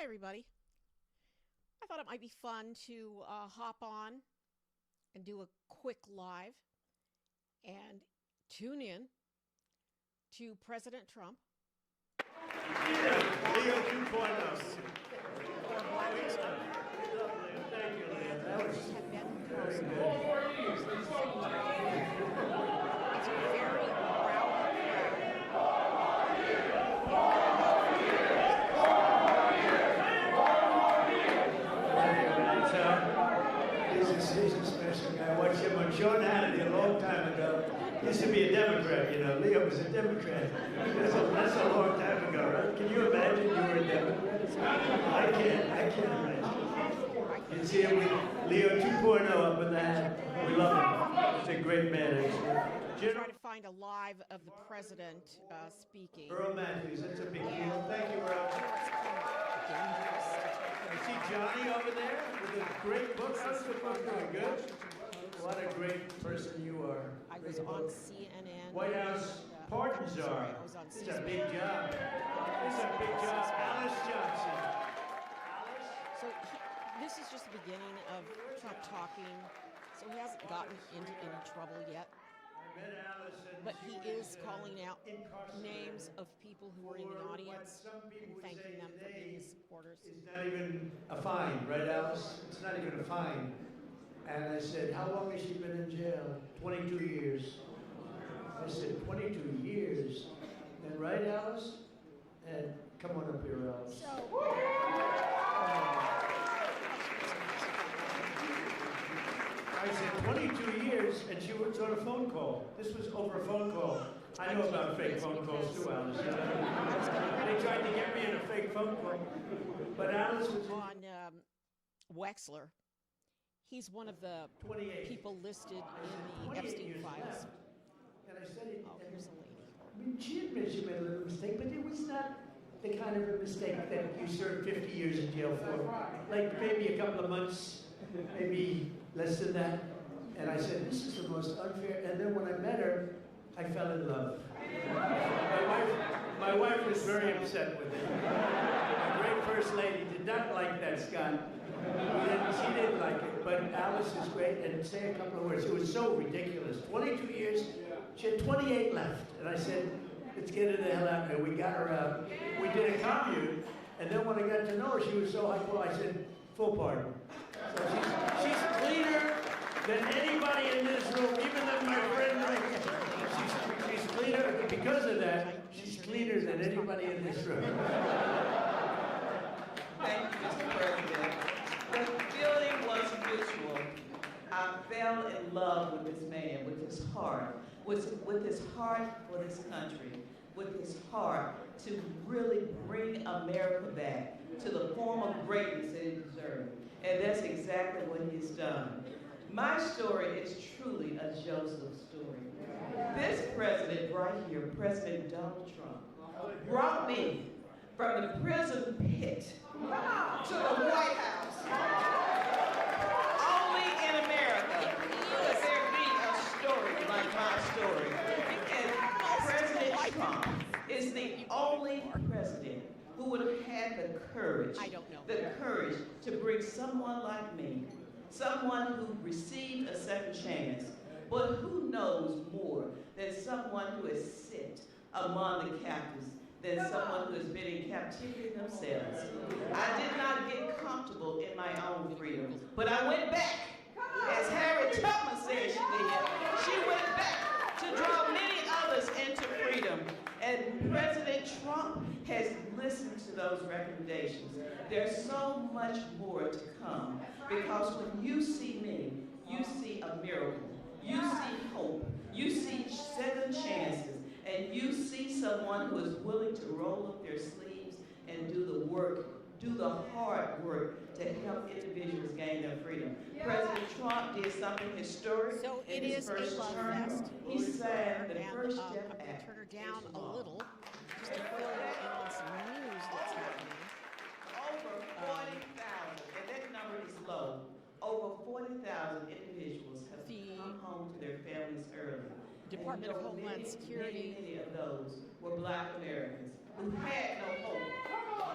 Hi, everybody. I thought it might be fun to hop on and do a quick live and tune in to President Trump. Yeah, Leo 2.0. Thank you, Leo. That was very good. It's a very rowdy He's a special guy. I watched him on Sean Hannity a long time ago. He used to be a Democrat, you know. Leo was a Democrat. That's a long time ago, right? Can you imagine you were a Democrat? I can't imagine. You see him with Leo 2.0 up in the hat. We love him. He's a great man. Try to find a live of the president speaking. Earl Matthews, that's a big deal. Thank you, Earl. You see Johnny over there with a great book. How's the book doing? Good? What a great person you are. I was on CNN. White House pardon czar. I was on It's a C-SPAN. big job. It's a big job. Alice Johnson. So this is just the beginning of Trump talking. So he hasn't gotten into any trouble yet. I met Alice and But he is was, calling out incarcerated names of people who were in the for what audience some people and would thanking say them for today being his supporters. It's not even a fine, right, Alice? It's not even a fine. And I said, how long has she been in jail? 22 years. I said, 22 years. And right, Alice? And come on up here, Alice. I said 22 years, and she was on a phone call. This was over a phone call. I know about fake phone calls too, Alice. They tried to get me in a fake phone call. But Alice was On Wexler, he's one of the 28. people listed in the 28 Epstein years files. ago. And I said it. Oh, here's a lady. I mean, she admits she made a little mistake, but it was not the kind of a mistake that you served 50 years in jail for. Like maybe a couple of months, maybe less than that. And I said, this is the most unfair. And then when I met her, I fell in love. My wife was very upset with it. My great first lady did not like that, Scott. She didn't like it, but Alice is great. And say a couple of words. It was so ridiculous. 22 years, she had 28 left. And I said, let's get her the hell out of here. We got her out. We did a commune. And then when I got to know her, she was so high quality. I said, full pardon. So she's cleaner than anybody in this room, even than my friend Rick. She's cleaner. Because of that, she's cleaner than anybody in this room. Thank you, Mr. President. The feeling was mutual. I fell in love with this man, with his heart, with his heart for this country, with his heart to really bring America back to the form of greatness that it deserved. And that's exactly what he's done. My story is truly a Joseph story. This president right here, President Donald Trump, brought me from the prison pit to the White House. Only in America could there be a story like my story. And President Trump is the only president who would have had the courage, to bring someone like me, someone who received a second chance, but who knows more than someone who has sit among the captives, than someone who has been in captivity themselves. I did not get comfortable in my own freedom, but I went back, as Harriet Tubman said she did. She went back to draw many others into freedom. And President Trump has listened to those recommendations. There's so much more to come, because when you see me, you see a miracle. You see hope. You see second chances. And you see someone who is willing to roll up their sleeves and do the work, do the hard work to help individuals gain their freedom. President Trump did something historic So in it his is a first love term. fest. He signed the And First I'm Step going to Act. turn her down into a law. little just to fill you in on some news that's happening. Over 40,000, and that number is low. Over 40,000 individuals have come home to their families early. Department of And Homeland many, Security. Many of those were Black Americans who had no hope.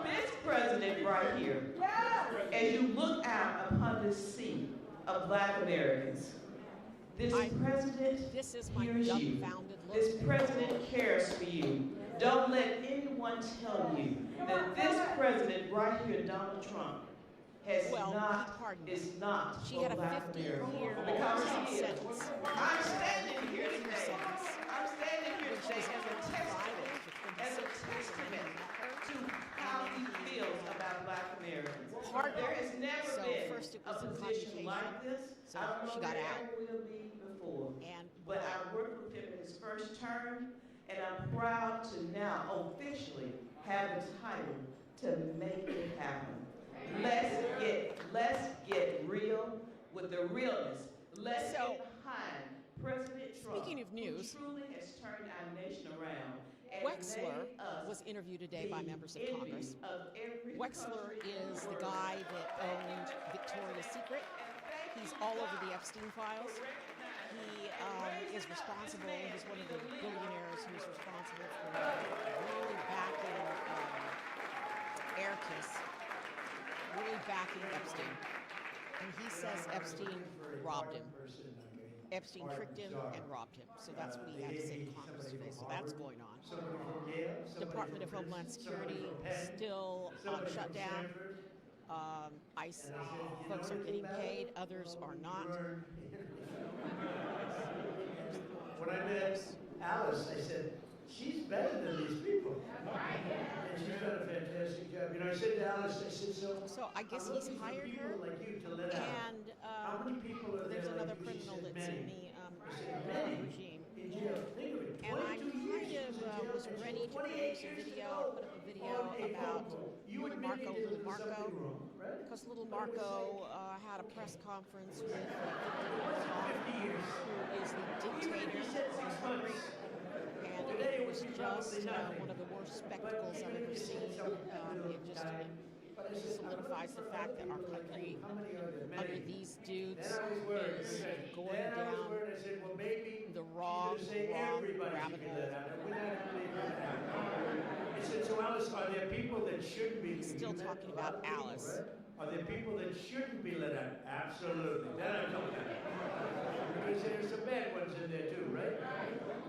This president right as you look out upon this sea of Black Americans, this president This is my hears you. dumbfounded look. This president cares for you. Don't let anyone tell you that this president right here, Donald Trump, is not She for had a Black 15-year Americans. Because he is. sentence. I'm standing here today. Sentence. I'm standing here Which today is as a testament to how he feels about Black Americans. There has never been first it a was a position confrontation. like this. So I don't know she got if there out. ever will be before. And But I worked with him in his first term, and I'm proud to now officially have the title to make it happen. Let's get real with the realness. Let's get behind President Trump, speaking of news, who truly has turned our nation around. Wexler was interviewed today by members of Congress. Wexler is the guy that owned Victoria's Secret. He's all over the Epstein files. He is responsible, he's one of the billionaires who's responsible for really backing Airkiss, really backing Epstein. And he says Epstein robbed him. Epstein tricked him and robbed him. So that's what he had to say to Congress today. So that's going on. Department of Homeland Security still on shutdown. ICE folks are getting paid, others are not. When I met Alice, I said, she's better than these people. And she's done a fantastic job. You know, I said to Alice, I said, so I guess he's hired her. Like you to let out. And How many people are there's there another like you? criminal She said, that's in many. the regime. In jail. Think of it. And I 22 years she kind of was in jail, ready to produce a video, put up a video about Little Marco, because Little Marco had a press conference with who is the dictator in Hungary, and it was just one of the worst spectacles I've ever seen. It just solidifies the fact that our country, under these dudes, is going down the wrong rabbit hole. I said, so Alice, are there people that shouldn't be? He's still talking about Alice. Are there people that shouldn't be let out? Absolutely. Then I'm talking about. Because there's some bad ones in there too, right?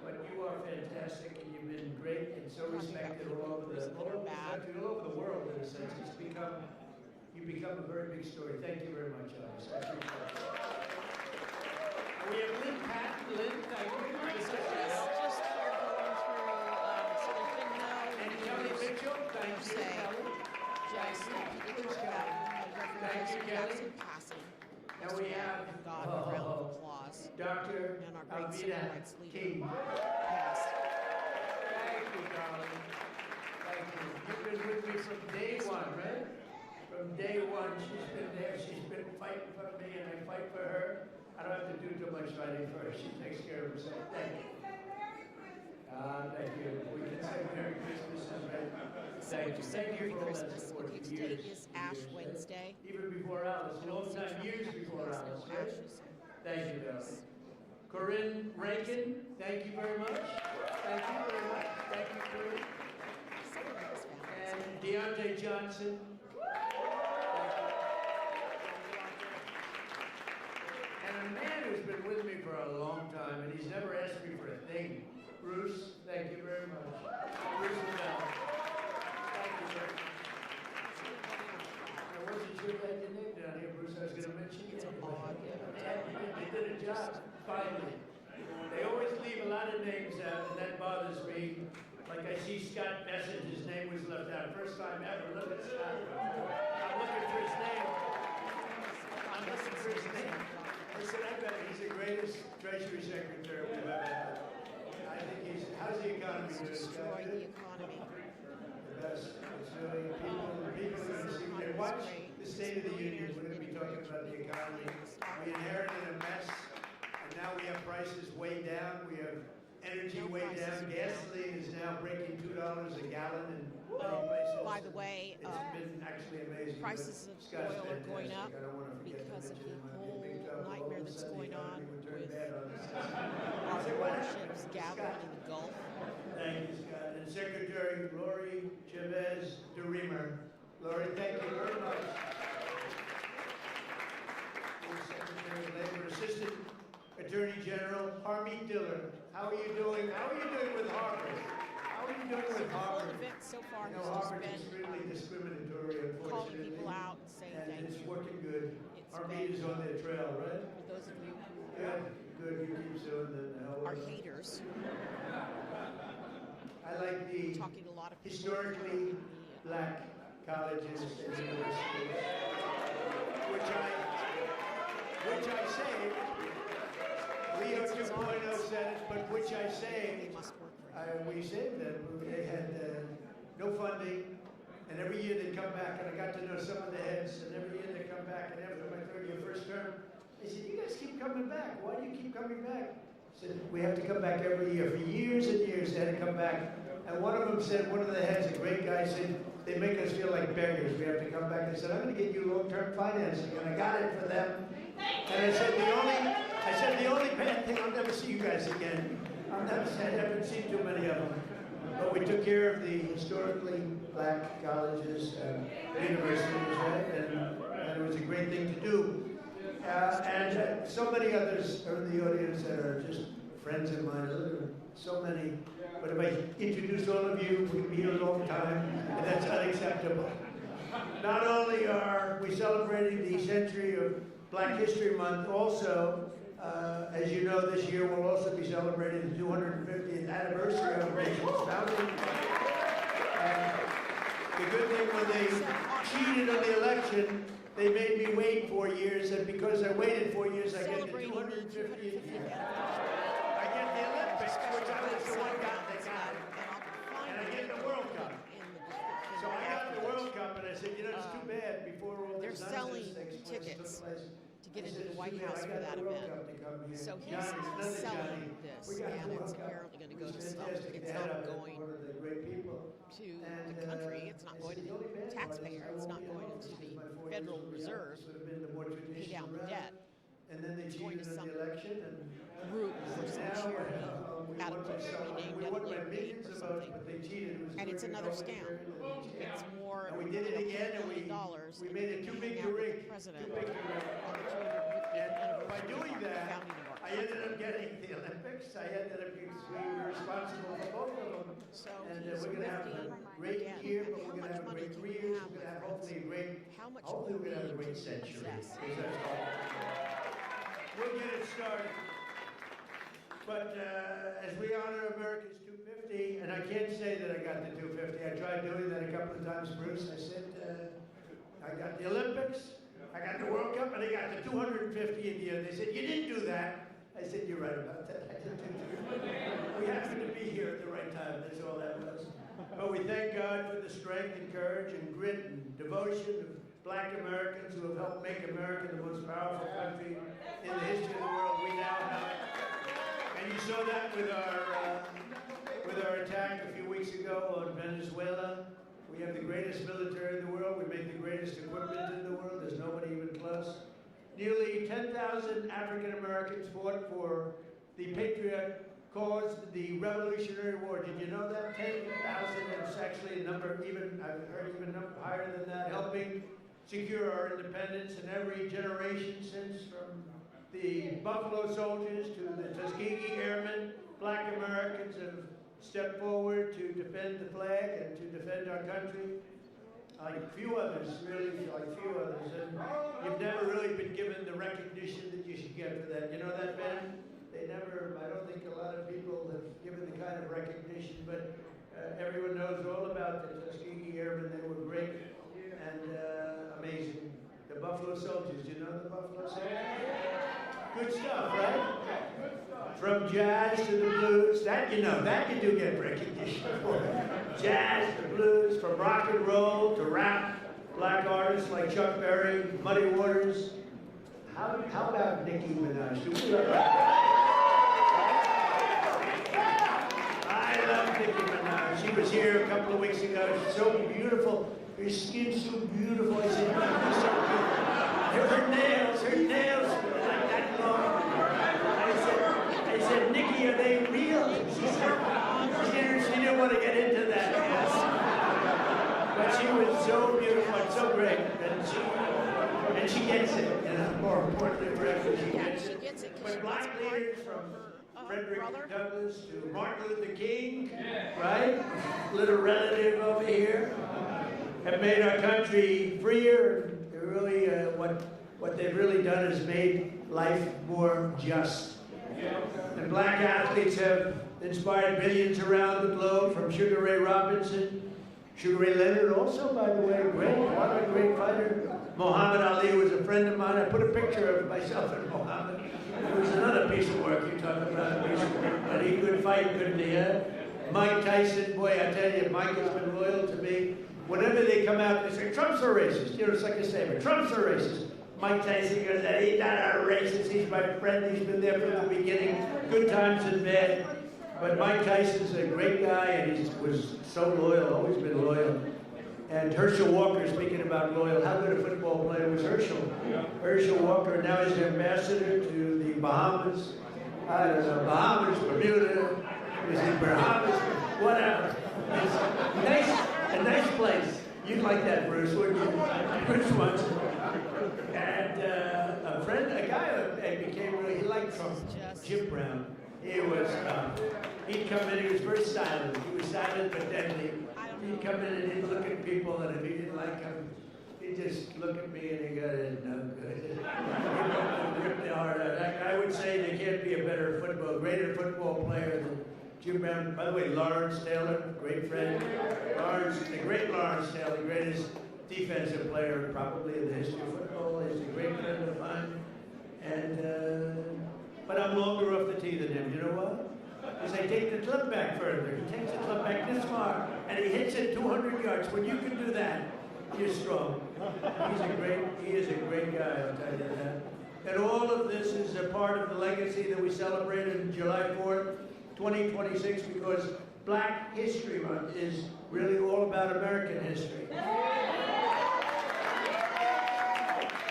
But you are fantastic, and you've been great and so respected all over the country, all over the world in a sense. You've become a very big story. Thank you very much, Alice. I appreciate it. We have Lynn Patton. Lynn, thank you. Just here going through, so there's been no And Kelly Mitchell, thank you. say, Kelly. just people talk about Reverend Jesse Jackson passing. And we have God, a round of applause. Dr. And our great civil Alveda rights leader King. passed. Thank you, darling. Thank you. You've been with me from day one, right? From day one, she's been there. She's been fighting for me, and I fight for her. I don't have to do too much fighting for her. She takes care of herself. Thank you. Thank you. We can say Merry Christmas. Thank you. Say Thank Merry you for all that Christmas. support Okay, for today years. is Ash Wednesday. Even before Alice, a long time, years before Alice. No Right? ashes. Thank you, darling. Corinne Rankin, thank you very much. Thank you very much. Thank you, Corinne. And Deontay Johnson. Thank you. And a man who's been with me for a long time, and he's never asked me for a thing. Bruce, thank you very much. Bruce Bell. Thank you very much. I wasn't sure if I had your name down here, Bruce. I was going to mention you. They did a job, finally. They always leave a lot of names out, and that bothers me. Like I see Scott Bessent, his name was left out. First time ever. Look at Scott. I'm looking for his name. I'm looking for his name. I said, I bet he's the greatest Treasury Secretary we've ever had. I think he's, how's the economy doing, Scott? Destroy the economy. The best. It's really, people are going to see, and watch the State of the Union. We're going to be talking about the economy. We inherited a mess, and now we have prices way down. We have energy way down. Gasoline is now breaking $2 a gallon in many places. By the way, It's been actually amazing. prices of Scott's oil are going up fantastic. I don't want to forget to because of mention the him. whole Big job. All nightmare of a that's sudden, going the on economy would turn with bad on us. our warships gathering in the Gulf. Thank you, Scott. And Secretary Gloria Chavez de Reamer, Gloria, thank you very much. Secretary of Labor, Assistant Attorney General Harmeet Diller. How are you doing? How are you doing with Harvard? How are you doing with Harvard? The whole event so far You know, has just Harvard's been extremely discriminatory, calling unfortunately. people out and saying And thank it's you. working good. It's Harmeet is on their trail, right? For those of you who Good, good. You keep doing that. are haters, I like the talking to a lot of people historically in the black colleges and universities, which I say, Leo 2.0 said it, but which I say, they must work for we saved them. They had no funding, and every year they'd come back, and I got to know some of the heads, and every year they'd come back, and after my third year, first term, they said, you guys keep coming back. Why do you keep coming back? I said, we have to come back every year. For years and years, they had to come back. And one of them said, one of the heads, a great guy, said, they make us feel like beggars. We have to come back. I said, I'm going to get you long-term financing, and I got it for them. And I said, the only bad thing, I'll never see you guys again. I haven't seen too many of them. But we took care of the historically black colleges and universities, right? And it was a great thing to do. And so many others are in the audience that are just friends of mine. There are so many. But if I introduce all of you, we'll be here a long time, and that's unacceptable. Not only are we celebrating the century of Black History Month, also, as you know, this year we'll also be celebrating the 250th anniversary of the nation's founding. The good thing, when they cheated on the election, they made me wait 4 years, and because I waited 4 years, I get the 250th year. I get the Olympics, which I was the one guy that got it. And I get the World Cup. So I got the World Cup, and I said, you know, it's too bad before all They're this selling nonsense tickets took place. to get into the White House for that event. So he's selling this, and it's apparently going to go to some. It's not going to the country. It's not going to the taxpayer. It's not going into the Federal Reserve to pay down the debt. And then they It's going to cheated on some the election, and group or some charity out of named WAP or something. And it's another scam. It's more And we did it again, and $1 billion, we made it too big to with ring. the president Too big to ring. on the 250th And by anniversary doing of the that, founding of our I ended up getting the Olympics. I ended up being responsible for both of them. So And he's we're going to have a great again, year, and but how we're going to much have a money great do 3 you years. have, We're going to have my hopefully a great, How much hopefully we're going to have a weed great do you century. possess? Because that's all. We'll get it started. But as we honor America's 250, and I can't say that I got the 250. I tried doing that a couple of times, Bruce. I said, I got the Olympics, I got the World Cup, and I got the 250th year. They said, you didn't do that. I said, you're right about that. I didn't do that. We happened to be here at the right time. That's all that was. But we thank God for the strength and courage and grit and devotion of Black Americans who have helped make America the most powerful country in the history of the world. We now have. And you saw that with our attack a few weeks ago on Venezuela. We have the greatest military in the world. We make the greatest equipment in the world. There's nobody even close. Nearly 10,000 African Americans fought for the patriot cause, the Revolutionary War. Did you know that? 10,000. It's actually a number I've heard even higher than that, helping secure our independence in every generation since, from the Buffalo Soldiers to the Tuskegee Airmen. Black Americans have stepped forward to defend the flag and to defend our country. Like few others, really, like few others. And you've never really been given the recognition that you should get for that. You know that, Ben? They never, I don't think a lot of people have given the kind of recognition, but everyone knows all about the Tuskegee Airmen. They were great and amazing. The Buffalo Soldiers, you know the Buffalo Soldiers? Good stuff, right? From jazz to the blues, that you know, that you do get recognition for. Jazz to blues, from rock and roll to rap, black artists like Chuck Berry, Muddy Waters. How about Nicki Minaj? Do we love her? I love Nicki Minaj. She was here a couple of weeks ago. She's so beautiful. Her skin's so beautiful. I said, you're so beautiful. Her nails like that long. I said, Nicki, are they real? She didn't want to get into that. But she was so beautiful and so great. And she gets it, you know, more importantly for her, she gets it. She gets it. But black leaders from Frederick brother. Douglass to Martin Luther King, right? Little relative over here, have made our country freer. They're really, what they've really done is made life more just. And black athletes have inspired millions around the globe, from Sugar Ray Robinson, Sugar Ray Leonard also, by the way, what a great fighter. Muhammad Ali was a friend of mine. I put a picture of myself and Muhammad. It was another piece of work you talk about, a piece of work. But he could fight, couldn't he? Mike Tyson, boy, I tell you, Mike has been loyal to me. Whenever they come out and they say, Trump's a racist, you know, it's like a statement, Trump's a racist. Mike Tyson goes, he's not a racist, he's my friend, he's been there from the beginning, good times and bad. But Mike Tyson's a great guy, and he was so loyal, always been loyal. And Herschel Walker, speaking about loyal, how good a football player was Herschel? Herschel Walker, now he's the ambassador to the Bahamas. I don't know, Bahamas, Bermuda, is it Bahamas, whatever. It's a nice place. You'd like that, Bruce, wouldn't you? Bruce wants it. And a guy I became really, he liked Trump, Jim Brown. He was, he'd come in, he was very silent. He was silent but deadly. He'd come in and he'd look at people, and if he didn't like them, he'd just look at me and he'd go, no good. He'd rip the heart out. I would say there can't be a greater football player than Jim Brown. By the way, Lawrence Taylor, great friend. The great Lawrence Taylor, greatest defensive player probably in the history of football. He's a great friend of mine. And, but I'm longer off the tee than him. You know what? Because I take the club back further. He takes the club back this far, and he hits it 200 yards. When you can do that, you're strong. He is a great guy, I'll tell you that. And all of this is a part of the legacy that we celebrated on July 4th, 2026, because Black History Month is really all about American history.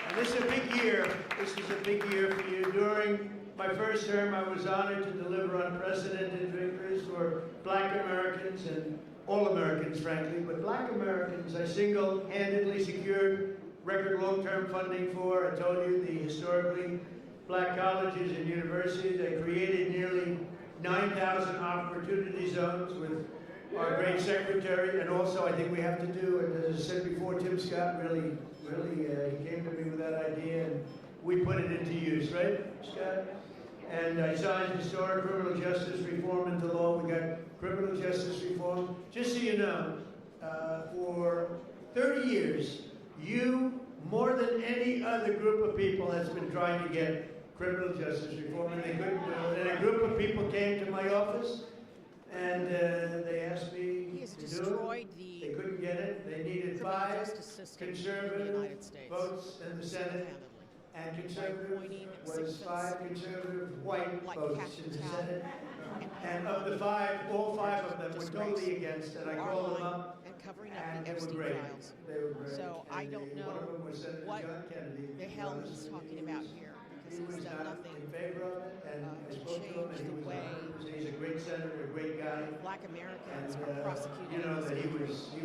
And this is a big year. This is a big year for you. During my first term, I was honored to deliver unprecedented victories for Black Americans and all Americans, frankly, but Black Americans I single-handedly secured record long-term funding for. I told you, the historically Black colleges and universities. I created nearly 9,000 opportunity zones with our great secretary, and also I think we have to do, and as I said before, Tim Scott really, he came to me with that idea, and we put it into use, right, Scott? And I signed historic criminal justice reform into law. We got criminal justice reform. Just so you know, for 30 years, you, more than any other group of people, has been trying to get criminal justice reform, and they couldn't do it. And a group of people came to my office, and they asked me to do it. They couldn't get it. They needed 5 conservative votes in the Senate. And conservative was 5 conservative white votes in the Senate. And of the 5, all 5 of them were totally against it. I called them up, and they were great. They were great. So I don't know what the hell he's talking about here, because he's done nothing in favor of it, and I spoke to him, and he's a great senator, a great guy. Black Americans are prosecuted. You know that he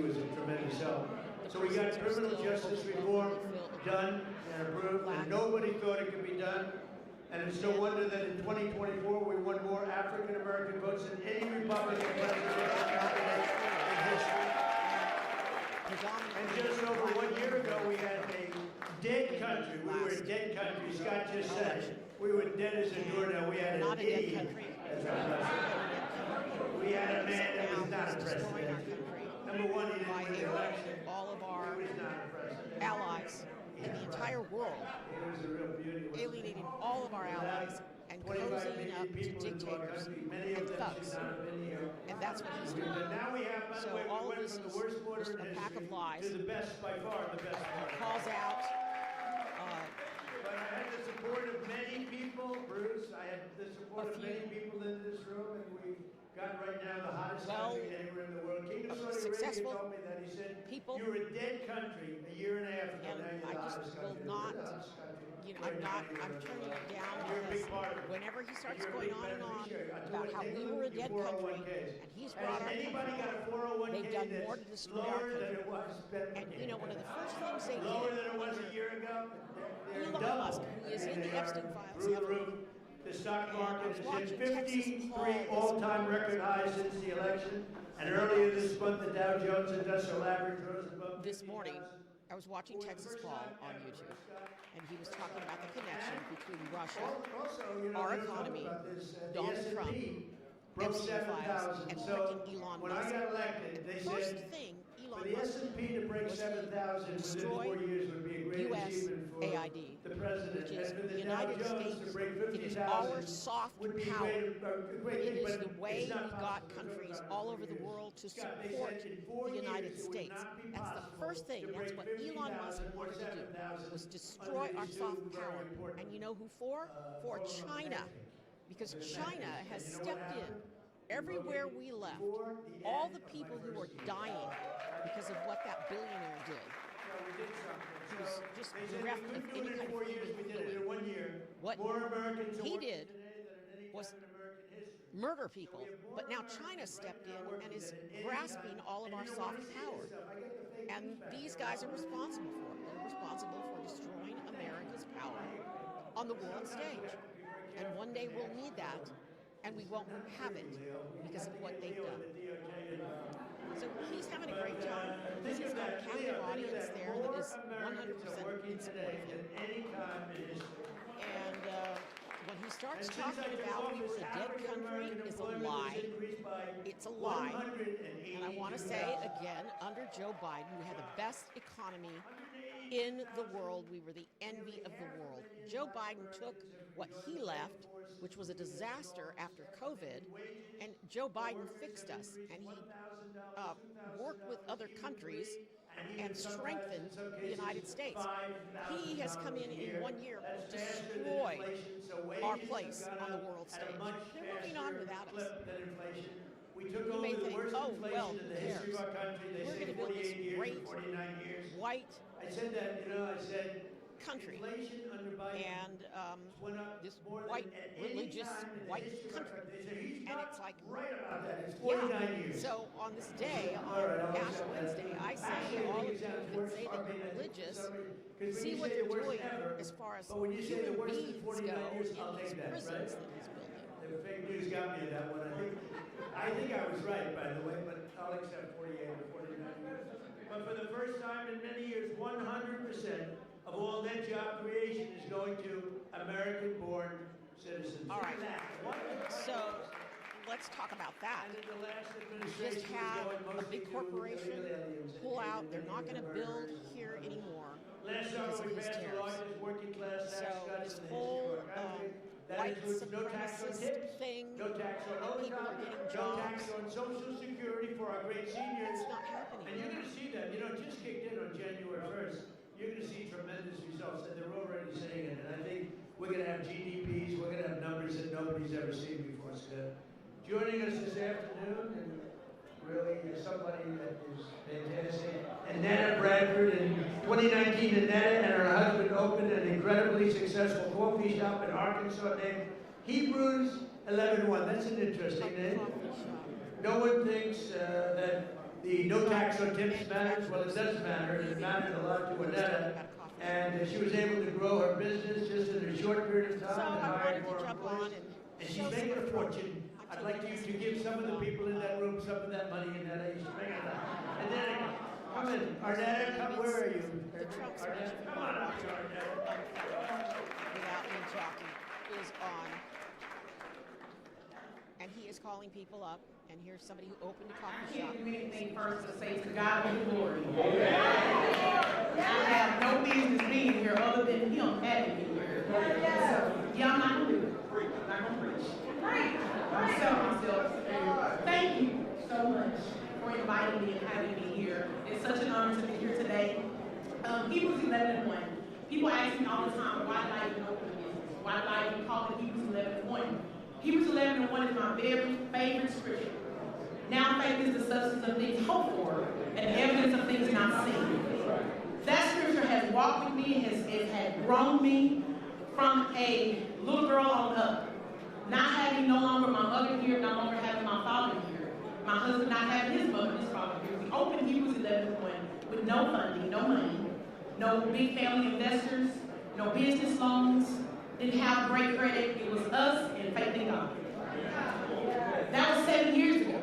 was a tremendous help. So we got criminal justice reform done and approved, and nobody thought it could be done. And it's no wonder that in 2024 we won more African American votes than any Republican president in history. And just over 1 year ago, we had a dead country. We were a dead country. Scott just said it. We were dead as a doornail. We had an idiot as our president. We had a man that was not a president. Number one, he didn't win the election. All of our He was not a president. allies in the entire world, It was a real beauty. alienating all of our allies and 25 cozying million up to people in our dictators country. Many and of them thugs. should not have been here. And that's what he's doing. But now we have, by the So way, all we of went this from the is worst border just in a pack of history lies. to the best, by far, the best border. Calls out. But I had the support of many people, Bruce. I had the support of many people in this room, and we got right now the hottest country anywhere in the world. King of Saudi Arabia successful told me that. He said, said, people. "You're a dead country a year and a half ago. And Now you're I the just hottest will country. not, You're the hottest country. you know, Right now, I'm turning it down you're a because big part of it. whenever he starts You're a going big on and on beneficiary. I tell about you, how take a we look were a at your dead country 401ks. and he's Has brought our anybody country got a down, 401k they've done that's more to destroy our lower than country. it was? And you know, one of the first things they Lower did than it was under a year ago? They're Elon double. Musk, who is I mean, in the they are Epstein files through the heavily. roof. The stock And I market was has watching hit Texas 53 Paul all-time record highs since the election. And earlier this month, the Dow Jones Industrial Average rose above This morning, 50,000. I was watching For the Texas first Paul time on ever, YouTube, Scott. and he was talking about the connection between Russia, Also, you know, our they don't talk economy, about this, the Donald S&P Trump, broke Epstein files, 7,000. and So freaking Elon when Musk. I got elected, they The first said thing for Elon the Musk S&P to break was 7,000 within destroy 4 years would be a great US achievement for AID, the president. which is And for the the Dow United Jones States. to break It is our 50,000 soft would be power. a great It thing, is but the way it's we not got possible. countries It's all not over the possible. world to Scott, they support said in 4 the United years it would States. not be That's the possible first thing. to That's break what Elon Musk 50,000 or wanted to do, 7,000 was destroy under our these soft two very power. important, And you know who for? For China. Because China has stepped in everywhere we left. All the people who were dying because of what that billionaire did. He was just bereft of any kind of We did it in 1 year. What More Americans are he working did today than at any was time in American history. murder people. But now China stepped in and is grasping all of our soft power. And these guys are responsible for it. They're responsible for destroying America's power on the world stage. And one day we'll need that, and we won't have it because of what they've done. So he's having a great time. He's got a captive audience there that is 100% in support of him. And when he starts talking about we were a dead country, is a lie. It's a lie. And I want to say again, under Joe Biden, we had the best economy in the world. We were the envy of the world. Joe Biden took what he left, which was a disaster after COVID, and Joe Biden fixed us. And he worked with other countries and strengthened the United States. He has come in 1 year, destroyed our place on the world stage. They're moving on without us. You may think, oh, well, who cares? We're going to build this great, white country. And this white, religious, white country. And it's like, yeah. So on this day, on Ash Wednesday, I say to all of you that say that you're religious, see what they're doing as far as human beings go in these prisons that he's building. The fake news got me in that one. I think I was right, by the way, but I'll accept 48 or 49 years. But for the first time in many years, 100% of all net job creation is going to American-born citizens. All right. So let's talk about that. Just had a big corporation pull out. They're not going to build here anymore because of his tariffs. So this whole white supremacist thing, people are getting jobs. No tax on Social Security for our great seniors. It's not happening. And you're going to see that. You know, it just kicked in on January 1st. You're going to see tremendous results, and they're already saying it. And I think we're going to have GDPs, we're going to have numbers that nobody's ever seen before. So, joining us this afternoon, and really somebody that is fantastic. Annetta Bradford in 2019, Annetta and her husband opened an incredibly successful coffee shop in Arkansas named Hebrews 11:1. That's an interesting name. No one thinks that the no tax on tips matters. Well, it does matter. It mattered a lot to Annetta. And she was able to grow her business just in a short period of time. So and I hired wanted more to jump employees. on And she's making a fortune. I'd like you to give some of the people in that room some of that money, Annetta. You should make it up. Annetta, come in. Arnetta, come. Where are you? The Trump speech, Arnetta, come on up here, Arnetta. without me talking, is on. And he is calling people up. And here's somebody who opened a coffee shop. I can't do anything first to say to God be the glory. I have no business being here other than him having me here. So, yeah, I'm not going to do it. I'm not going to preach. I'm selling myself. Thank you so much for inviting me and having me here. It's such an honor to be here today. Hebrews 11:1. People ask me all the time, why did I even open a business? Why did I even call it Hebrews 11:1? Hebrews 11:1 is my very favorite scripture. Now faith is the substance of things hoped for and the evidence of things not seen. That scripture has walked with me, it had grown me from a little girl on up. Not having no longer my mother here, no longer having my father here. My husband not having his mother, his father here. We opened Hebrews 11:1 with no funding, no money, no big family investors, no business loans, didn't have great credit. It was us and faith in God. That was 7 years ago.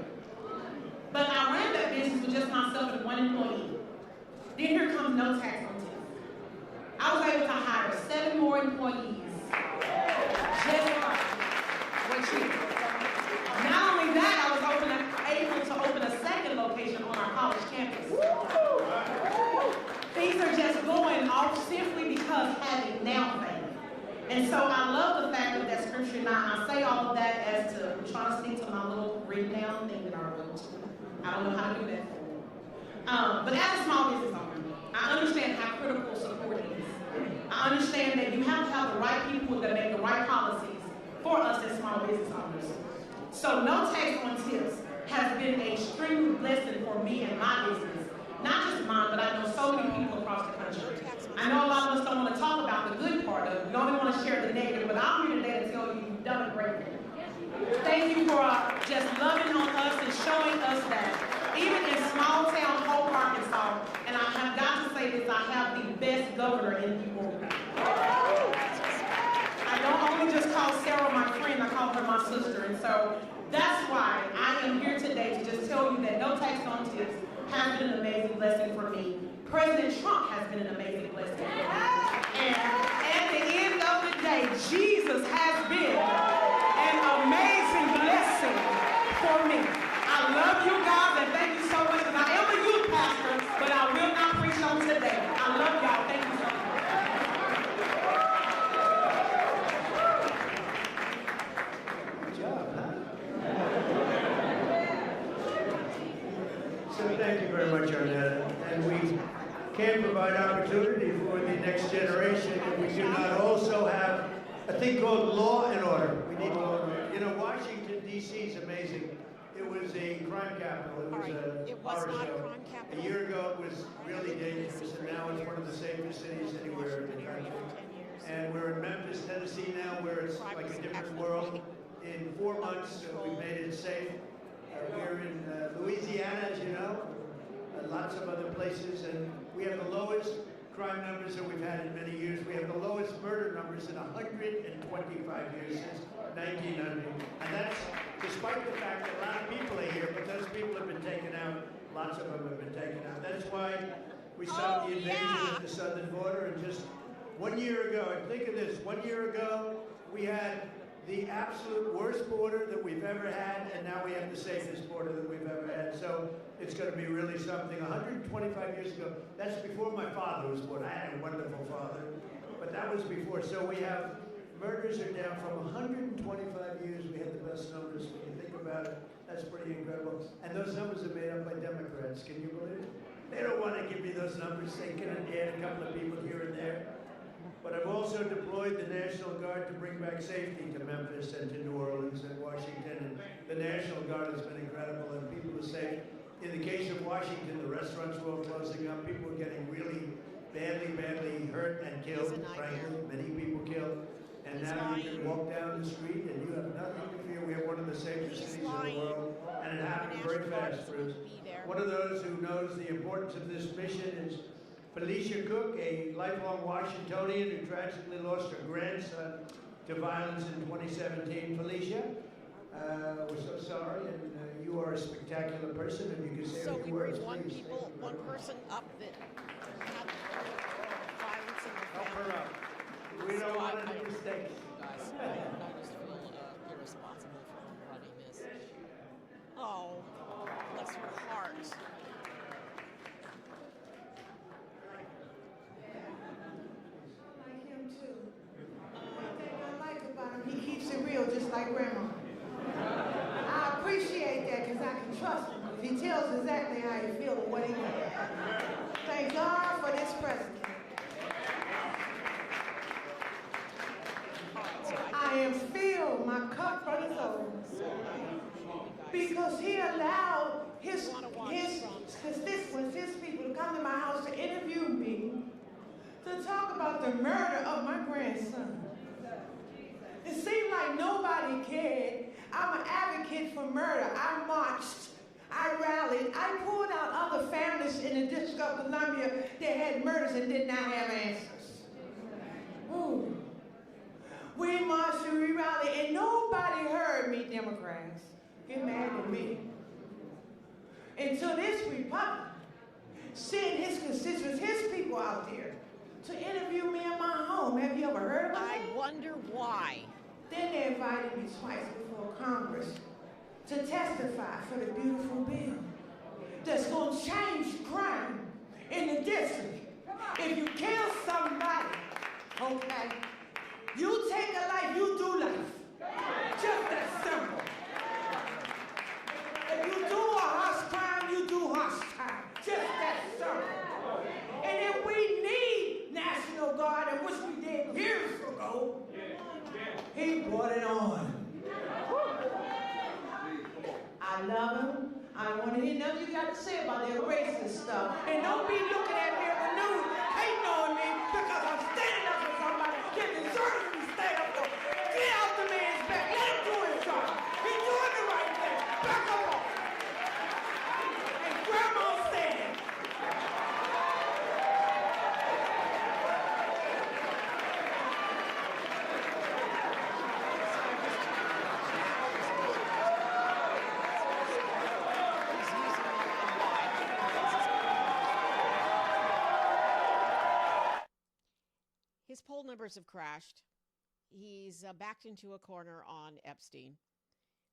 But I ran that business with just myself and one employee. Then here comes no tax on tips. I was able to hire 7 more employees. Just what year? Not only that, I was able to open a second location on our college campus. Things are just going off simply because having now faith. And so I love the fact of that scripture. Now I say all of that as to try to stick to my little written down thing that I wrote. I don't know how to do that. But as a small business owner, I understand how critical support is. I understand that you have to have the right people that make the right policies for us as small business owners. So no tax on tips has been an extreme blessing for me and my business. Not just mine, but I know so many people across the country. I know a lot of us don't want to talk about the good part of it. We only want to share the negative, but I'm here today to tell you you've done a great thing. Thank you for just loving on us and showing us that even in small town Hope, Arkansas, and I have got to say this, I have the best governor in the world. I don't only just call Sarah my friend, I call her my sister. And so that's why I am here today to just tell you that no tax on tips has been an amazing blessing for me. President Trump has been an amazing blessing for me. And at the end of the day, Jesus has been an amazing blessing for me. I love you guys and thank you so much. And I am a youth pastor, but I will not preach on today. I love y'all. Thank you so much. Good job, huh? So thank you very much, Arnetta. And we can't provide opportunity for the next generation if we do not also have a thing called law and order. We need law and order. You know, Washington, D.C. is amazing. It was a crime capital. It was a horror show. A year ago, it was really dangerous, and now it's one of the safest cities anywhere in the country. And we're in Memphis, Tennessee now, where it's like a different world. In 4 months, we've made it safe. We're in Louisiana, as you know, lots of other places, and we have the lowest crime numbers that we've had in many years. We have the lowest murder numbers in 125 years since 1900. And that's despite the fact that a lot of people are here, but those people have been taken out. Lots of them have been taken out. That's why we stopped the invasion of the southern border. And just 1 year ago, and think of this, 1 year ago, we had the absolute worst border that we've ever had, and now we have the safest border that we've ever had. So it's going to be really something. 125 years ago, that's before my father was born. I had a wonderful father, but that was before. So we have, murders are down from 125 years. We had the best numbers. When you think about it, that's pretty incredible. And those numbers are made up by Democrats. Can you believe it? They don't want to give me those numbers. They can add a couple of people here and there. But I've also deployed the National Guard to bring back safety to Memphis and to New Orleans and Washington. And the National Guard has been incredible, and people are safe. In the case of Washington, the restaurants were all closing up. People were getting really badly hurt and killed, frankly. Many people killed. And now you can walk down the street and you have nothing to fear. We have one of the safest cities in the world. And it happened very fast, Bruce. One of those who knows the importance of this mission is Felicia Cook, a lifelong Washingtonian who tragically lost her grandson to violence in 2017. Felicia, we're so sorry, and you are a spectacular person, and you can say a few words, please. One person up that had violence in their Help family. her up. We don't want any mistakes. Guys, I just feel irresponsible for running this. Oh, bless your heart. He keeps it real, just like Grandma. I appreciate that because I can trust him. He tells exactly how he feels and what he wants. Thank God for this president. I am filled, my cup runneth over. Because he allowed his constituents, his people to come to my the murder of my grandson. It seemed like nobody cared. I'm an advocate for murder. I marched, I rallied, I pulled out other families in the District of Columbia that had murders and did not have answers. Ooh. We marched and we rallied, and nobody heard me, Democrats. Get mad at me. Until this Republican sent his constituents, his people out there to interview me in my home. Have you ever heard of it? I wonder why. Then they invited me twice before Congress to testify for the beautiful bill that's going to change crime in the district. If you kill somebody, okay, you take a life, you do life. Just that simple. If you do a harsh crime, you do harsh time. Just that simple. And if we need National Guard, and which we did years ago, he brought it on. I love him. I don't want to hear nothing you got to say about that racist stuff. And don't be looking at me on the news hating on me because I'm standing up for somebody that deserves to be stand up for. Get out the man's back. Let him do his job. He's doing the right thing. Back up off. And Grandma said, His poll numbers have crashed. He's backed into a corner on Epstein.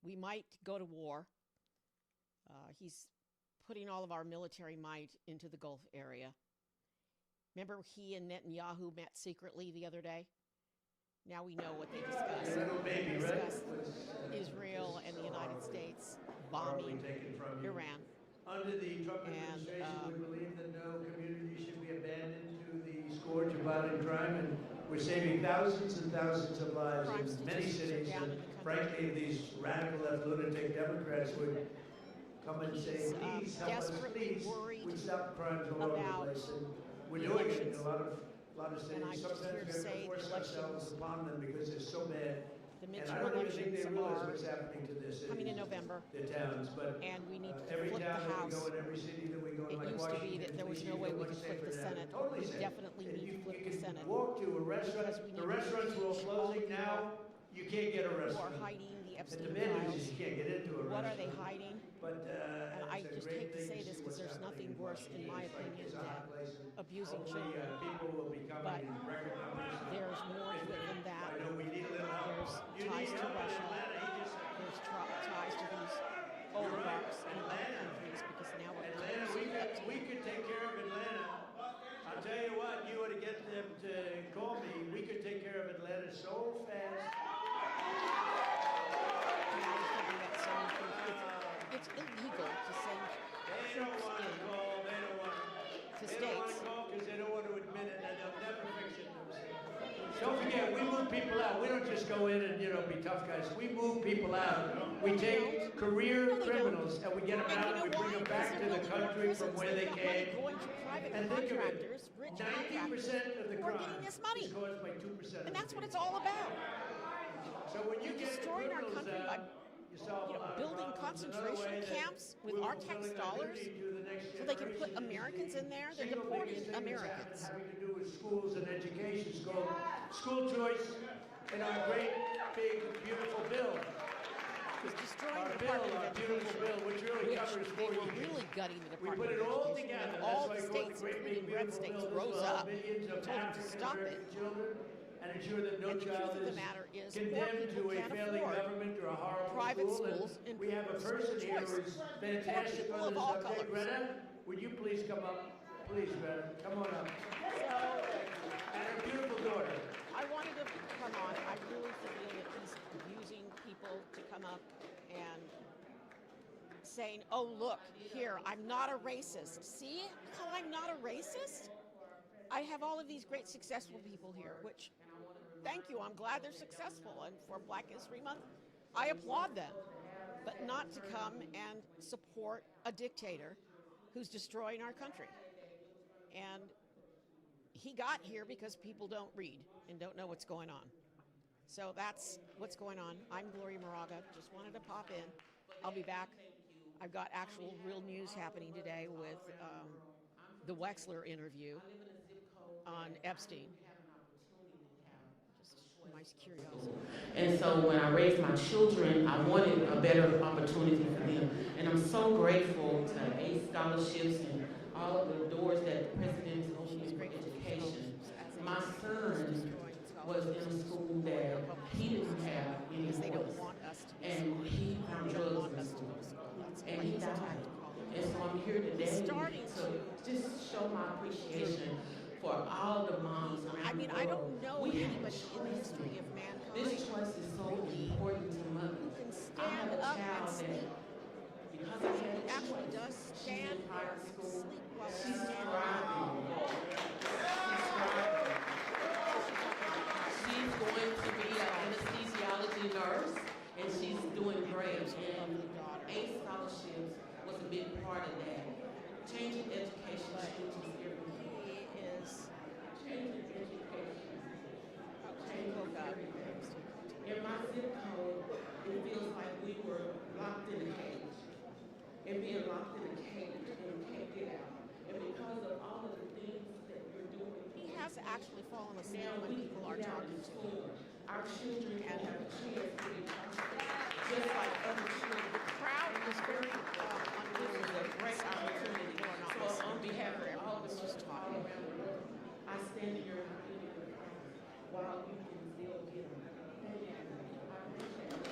We might go to war. He's putting all of our military might into the Gulf area. Remember he and Netanyahu met secretly the other day? Now we know what they discussed. They discussed Israel and the United States bombing Iran. Under the Trump administration, we believe that no community should be abandoned to the scourge of violent crime, and we're saving thousands and thousands of lives in many cities. And frankly, these radical left lunatic Democrats would come and say, please help us, please. We stop crimes all over the place, and we're doing it in a lot of cities. Sometimes we have to force ourselves upon them because they're so bad. The And midterm I don't even think elections they realize are what's happening to their cities, coming in November, their towns. But and we need to every flip town the that we House. go in, every city that we go It in, like used to be Washington, that there was D.C., no way feel we much could flip safer the now. Senate. Totally We safe. definitely need to flip You the can Senate. walk to a restaurant. Because we need The to restaurants are all reach all closing the now. You can't get a Who are restaurant. hiding the And Epstein the bad news files. is you can't get into a restaurant. What are they hiding? But And I it's a just great hate to thing say see this because what's there's happening nothing worse, in Washington. my It's like opinion, it's a hot than place, and abusing hopefully, children. people will be coming But in record numbers. there's more to it than that. I know we need a little help. There's You ties need to help in Russia. Atlanta. He just said. There's ties to these oligarchs in other countries because now we're Atlanta, we could take care of Atlanta. I'll tell you what, you ought to get them to call me. We could take care of Atlanta so fast. It's illegal to send They don't troops want to in call. They don't want to They don't want states. to call because they don't want to admit it, and they'll never fix it themselves. Don't forget, we move people out. We don't just go in and, be tough guys. We move people out. We take career criminals and we get them out and we bring them back to the country from where they came. Going to private And think of it, contractors, rich 90% of the who are crime getting this money. is caused by 2%. And that's what it's all about. So when you get Destroying our criminals country by out, you solve a lot of building problems. Another concentration way that camps with we're our tax fulfilling our dollars duty to the next so they can put generation is Americans the in there. They're single deporting biggest thing that's Americans. having to do with schools and education. It's called school choice in our great, big, beautiful bill. It's destroying Our the bill, Department our of beautiful Education, bill, which really which covers they 4 were years. really gutting the We Department put it of all Education. together. And That's all why the I call it states, the great, big, including red beautiful states, bill. This rose will help up millions of and told them to African stop it. American children and ensure that no And the child truth of the is matter is, poor condemned people to a can't failing afford government or a horrible private school. schools And and we have a school person here choice. who's fantastic people on of this all subject. colors. Greta, would you please come up? Please, Greta, come on up. And her beautiful daughter. I wanted to come on. I really feel that he's abusing people to come up and saying, oh, look, here, I'm not a racist. See how I'm not a racist? I have all of these great successful people here, which, thank you, I'm glad they're successful. And for Black History Month, I applaud them. But not to come and support a dictator who's destroying our country. And he got here because people don't read and don't know what's going on. So that's what's going on. I'm Gloria Moraga. Just wanted to pop in. I'll be back. I've got actual real news happening today with the Wexler interview on Epstein. Just my curiosity. And so when I raised my children, I wanted a better opportunity for them. And I'm so grateful to ACE scholarships and all of the doors that the president is opening for education. My son was in a school that he didn't have any voice. And he found drugs in school. And he died. And so I'm here today to just show my appreciation for all the moms around the world. I don't know anybody in the history of mankind. This choice is so important to mothers. I have a child that, because I had actually does stand in private and school, sleep while she's standing. thriving. She's going to be an anesthesiology nurse, and she's doing great. And ACE scholarships was a big part of that. Changing education changes everything. He is Changing education. Changing everything. In my zip code, it feels like we were locked in a cage. And being locked in a cage and we can't get out. And because of all of the things that we're doing, he has actually fallen asleep now when we people are get out talking of to him. school. Our children have a chance to be just like other children. The crowd is very This is a great opportunity. So on behalf of all of us all around the world, I stand in your community while you can still get them. Thank you. I appreciate it.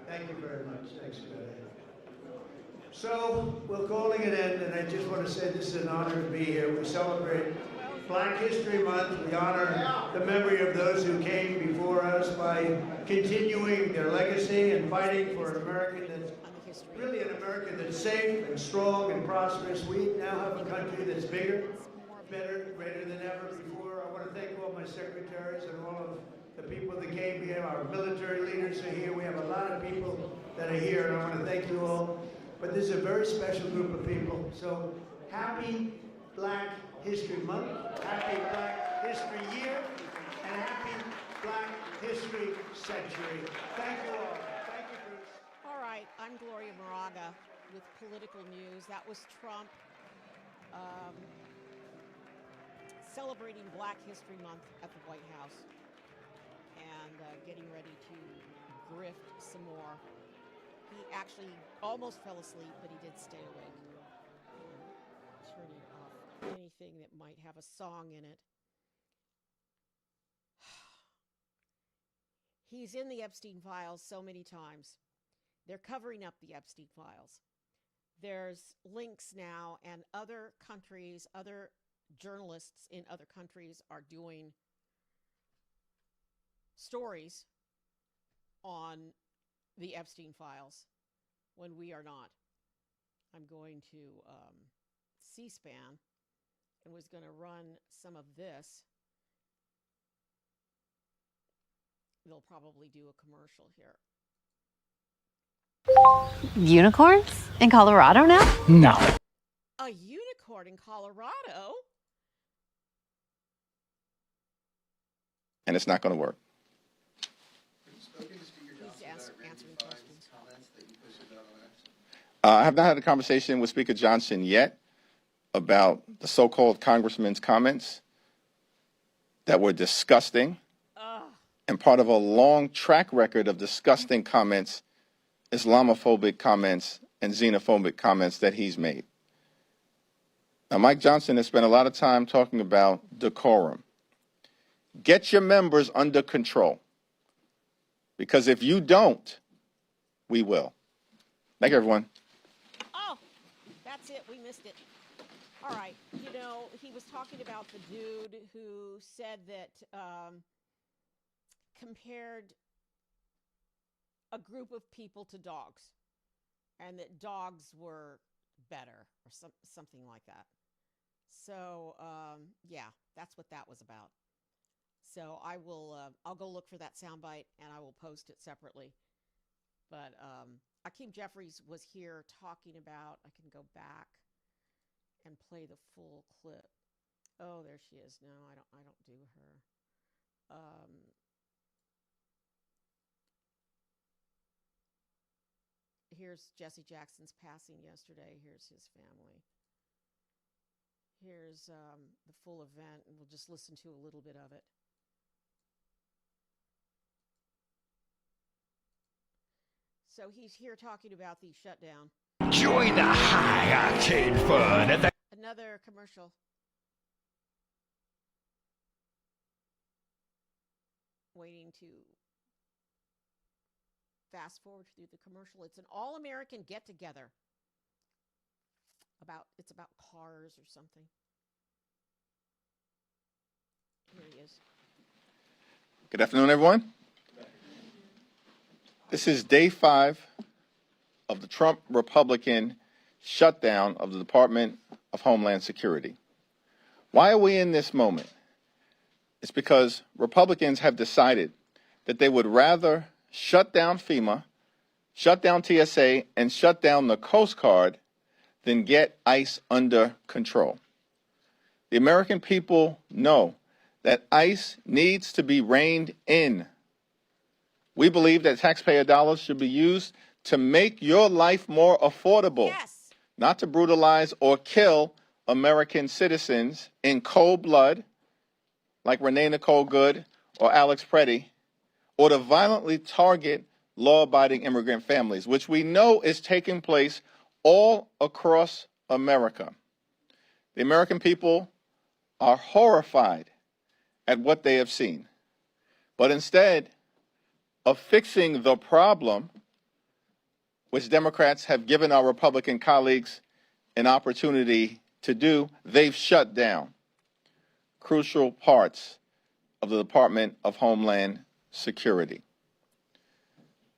Thank you very much. Thanks for that. So we're calling it in, and I just want to say this is an honor to be here. We celebrate Black History Month. We honor the memory of those who came before us by continuing their legacy and fighting for an America that's really an America that's safe and strong and prosperous. We now have a country that's bigger, better, greater than ever before. I want to thank all my secretaries and all of the people that came here. Our military leaders are here. We have a lot of people that are here, and I want to thank you all. But this is a very special group of people. So happy Black History Month, happy Black History Year, and happy Black History Century. Thank you all. Thank you, Bruce. All right, I'm Gloria Moraga with political news. That was Trump celebrating Black History Month at the White House and getting ready to grift some more. He actually almost fell asleep, but he did stay awake. Turning off anything that might have a song in it. He's in the Epstein files so many times. They're covering up the Epstein files. There's links now, and other countries, other journalists in other countries are doing stories on the Epstein files when we are not. I'm going to C-SPAN and was going to run some of this. They'll probably do a commercial here. Unicorns in Colorado now? No. A unicorn in Colorado? And it's not going to work. Answering questions. I have not had a conversation with Speaker Johnson yet about the so-called congressman's comments that were disgusting and part of a long track record of disgusting comments, Islamophobic comments, and xenophobic comments that he's made. Now, Mike Johnson has spent a lot of time talking about decorum. Get your members under control, because if you don't, we will. Thank you, everyone. Oh, that's it. We missed it. All right. You know, he was talking about the dude who said that compared a group of people to dogs, and that dogs were better or something like that. So, yeah, that's what that was about. So I'll go look for that soundbite and I will post it separately. But Akeem Jeffries was here talking about. I can go back and play the full clip. Oh, there she is. No, I don't do her. Here's Jesse Jackson's passing yesterday. Here's his family. Here's the full event, and we'll just listen to a little bit of it. So he's here talking about the shutdown. Join the high-octane fun at the... Another commercial. Waiting to fast forward through the commercial. It's an all-American get-together. It's about cars or something. Here he is. Good afternoon, everyone. This is day 5 of the Trump Republican shutdown of the Department of Homeland Security. Why are we in this moment? It's because Republicans have decided that they would rather shut down FEMA, shut down TSA, and shut down the Coast Guard than get ICE under control. The American people know that ICE needs to be reined in. We believe that taxpayer dollars should be used to make your life more affordable, Yes. not to brutalize or kill American citizens in cold blood, like Renee Nicole Good or Alex Preddy, or to violently target law-abiding immigrant families, which we know is taking place all across America. The American people are horrified at what they have seen. But instead of fixing the problem, which Democrats have given our Republican colleagues an opportunity to do, they've shut down crucial parts of the Department of Homeland Security.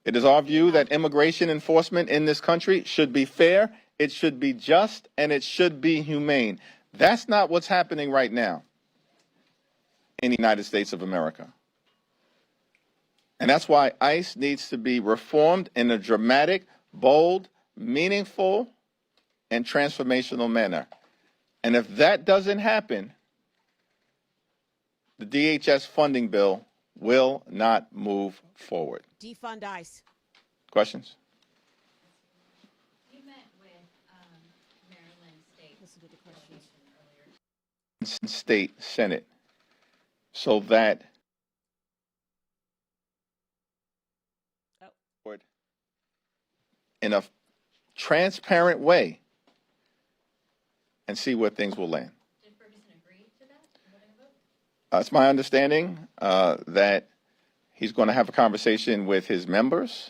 It is our view that immigration enforcement in this country should be fair, it should be just, and it should be humane. That's not what's happening right now in the United States of America. And that's why ICE needs to be reformed in a dramatic, bold, meaningful, and transformational manner. And if that doesn't happen, the DHS funding bill will not move forward. Defund ICE. Questions? You met with Maryland State. Listen to the questions. Earlier. State Senate, so that in a transparent way and see where things will land. Did Ferguson agree to that? Vote? It's my understanding that he's going to have a conversation with his members,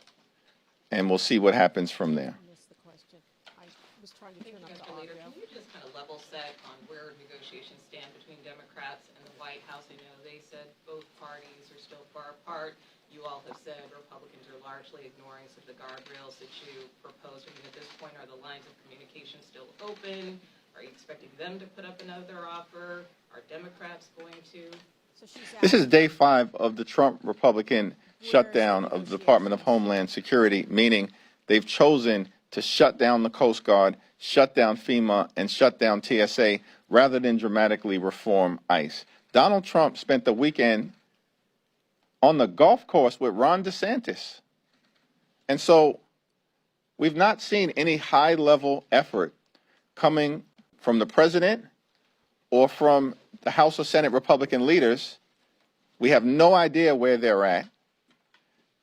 and we'll see what happens from there. I missed the question. I was trying to turn up the Later, audio. can you just kind of level set on where negotiations stand between Democrats and the White House? I know they said both parties are still far apart. You all have said Republicans are largely ignoring some of the guardrails that you proposed. I mean, at this point, are the lines of communication still open? Are you expecting them to put up another offer? Are Democrats going to? So she's This is asking, day 5 of the Trump Republican shutdown of the Department of Homeland Security, meaning they've chosen to shut down the Coast Guard, shut down FEMA, and shut down TSA rather than dramatically reform ICE. Donald Trump spent the weekend on the golf course with Ron DeSantis. And so we've not seen any high-level effort coming from the president or from the House or Senate Republican leaders. We have no idea where they're at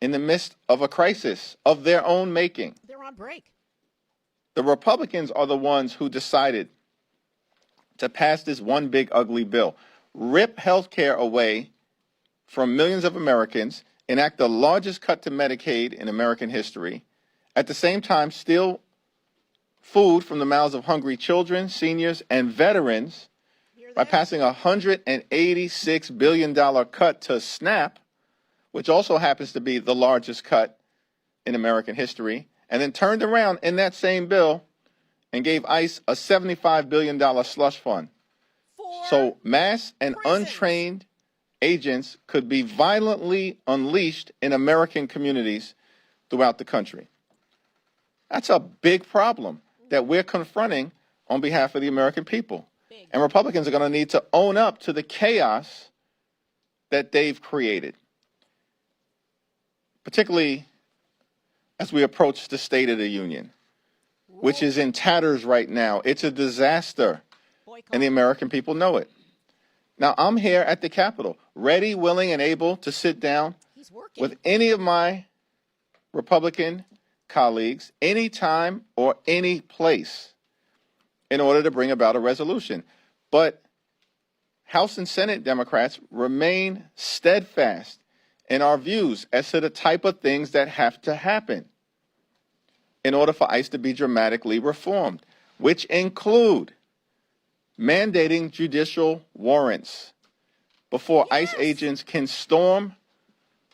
in the midst of a crisis of their own making. they're on break. The Republicans are the ones who decided to pass this one big ugly bill, rip health care away from millions of Americans, enact the largest cut to Medicaid in American history, at the same time steal food from the mouths of hungry children, seniors, and veterans by passing a $186 billion cut to SNAP, which also happens to be the largest cut in American history, and then turned around in that same bill and gave ICE a $75 billion slush fund. For So mass and prisons. untrained agents could be violently unleashed in American communities throughout the country. That's a big problem that we're confronting on behalf of the American people. And Republicans are going to need to own up to the chaos that they've created, particularly as we approach the State of the Union, which is in tatters right now. It's a disaster, and the American people know it. Now, I'm here at the Capitol, ready, willing, and able to sit down with any of my Republican colleagues, anytime or any place, in order to bring about a resolution. But House and Senate Democrats remain steadfast in our views as to the type of things that have to happen in order for ICE to be dramatically reformed, which include mandating judicial warrants before ICE agents can storm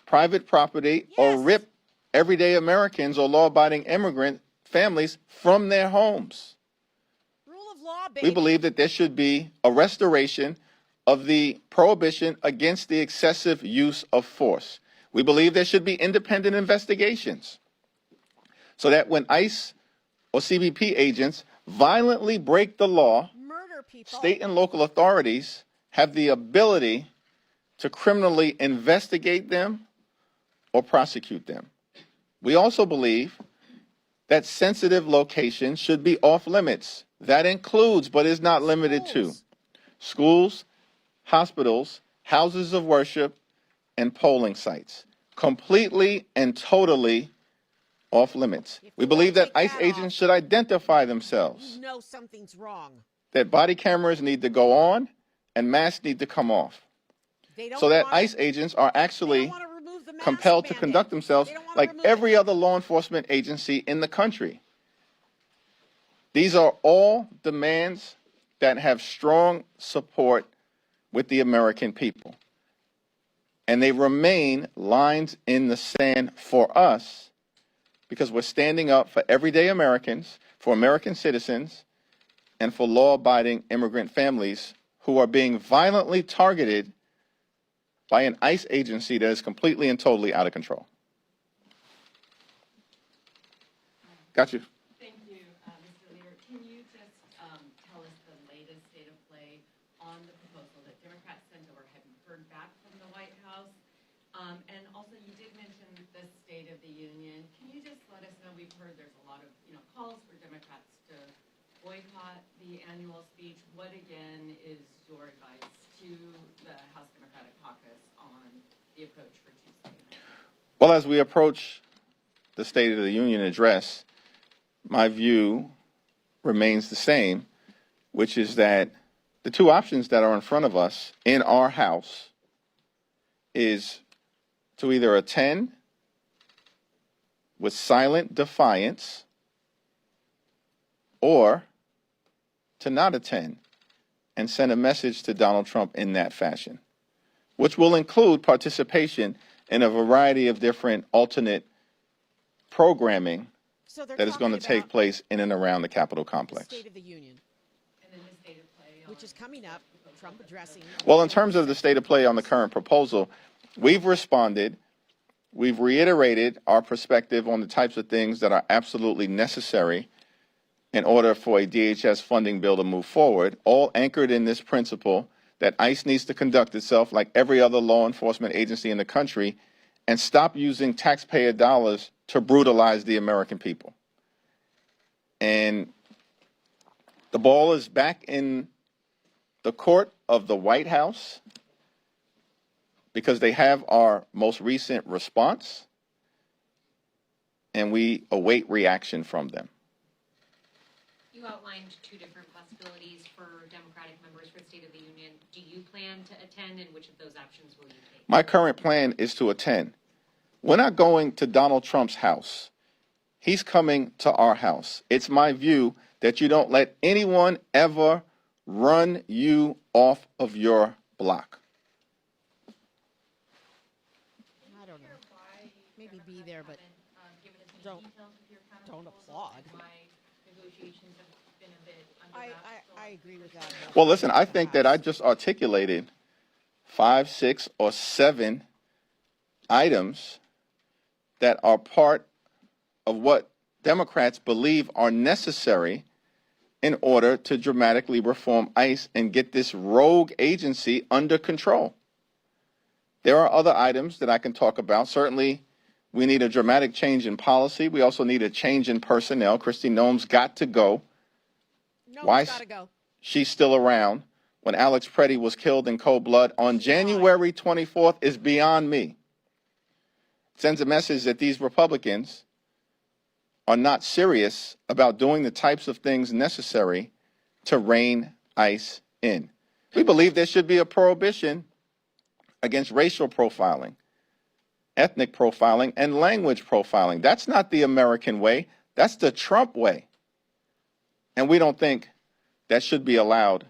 private property or rip everyday Americans or law-abiding immigrant families from their homes. Rule of law, baby. We believe that there should be a restoration of the prohibition against the excessive use of force. We believe there should be independent investigations so that when ICE or CBP agents violently break the law, state and local authorities have the ability to criminally investigate them or prosecute them. We also believe that sensitive locations should be off limits. That includes, but is not limited to, schools, hospitals, houses of worship, and polling sites. Completely and totally off limits. We believe that ICE agents should identify themselves. You know something's wrong. That body cameras need to go on and masks need to come off. So that ICE agents are actually compelled to conduct themselves like every other law enforcement agency in the country. These are all demands that have strong support with the American people. And they remain lines in the sand for us because we're standing up for everyday Americans, for American citizens, and for law-abiding immigrant families who are being violently targeted by an ICE agency that is completely and totally out of control. Got you. Thank you, Mr. Leader. Can you just tell us the latest state of play on the proposal that Democrats sent over? Have you heard back from the White House? And also, you did mention the State of the Union. Can you just let us know? We've heard there's a lot of calls for Democrats to boycott the annual speech. What again is your advice to the House Democratic Caucus on the approach for Tuesday? Well, as we approach the State of the Union address, my view remains the same, which is that the two options that are in front of us in our House is to either attend with silent defiance or to not attend and send a message to Donald Trump in that fashion, which will include participation in a variety of different alternate programming that is going to take place in and around the Capitol complex. The State of the Union. And then the state of play, which is coming up, Trump addressing. Well, in terms of the state of play on the current proposal, we've responded. We've reiterated our perspective on the types of things that are absolutely necessary in order for a DHS funding bill to move forward, all anchored in this principle that ICE needs to conduct itself like every other law enforcement agency in the country and stop using taxpayer dollars to brutalize the American people. And the ball is back in the court of the White House because they have our most recent response, and we await reaction from them. You outlined two different possibilities for Democratic members for the State of the Union. Do you plan to attend, and which of those options will you take? My current plan is to attend. We're not going to Donald Trump's house. He's coming to our house. It's my view that you don't let anyone ever run you off of your block. I don't know. Maybe be there, but don't applaud. I agree with that. Well, listen, I think that I just articulated 5, 6, or 7 items that are part of what Democrats believe are necessary in order to dramatically reform ICE and get this rogue agency under control. There are other items that I can talk about. Certainly, we need a dramatic change in policy. We also need a change in personnel. Kristi Noem's got to go. Why got to go. She's still around when Alex Preddy was killed in cold blood on January 24th is beyond me. It sends a message that these Republicans are not serious about doing the types of things necessary to rein ICE in. We believe there should be a prohibition against racial profiling, ethnic profiling, and language profiling. That's not the American way. That's the Trump way. And we don't think that should be allowed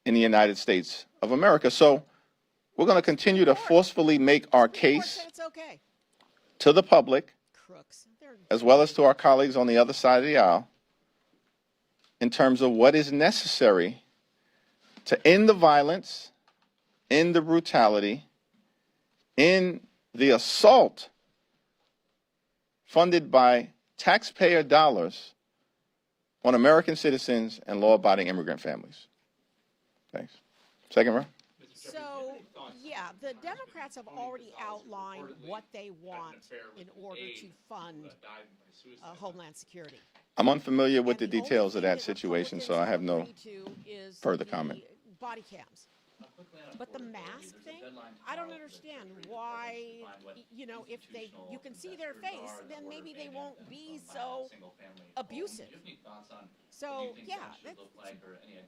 in the United States of America. So we're going to continue to forcefully make our case to the public, as well as to our colleagues on the other side of the aisle, in terms of what is necessary to end the violence, end the brutality, end the assault funded by taxpayer dollars on American citizens and law-abiding immigrant families. Thanks. Second row. So, yeah, the Democrats have already outlined what they want in order to fund Homeland Security. I'm unfamiliar with the details of that situation, so I have no further comment. Body cams. But the mask thing, I don't understand why, you know, if you can see their face, then maybe they won't be so abusive. So, yeah, that's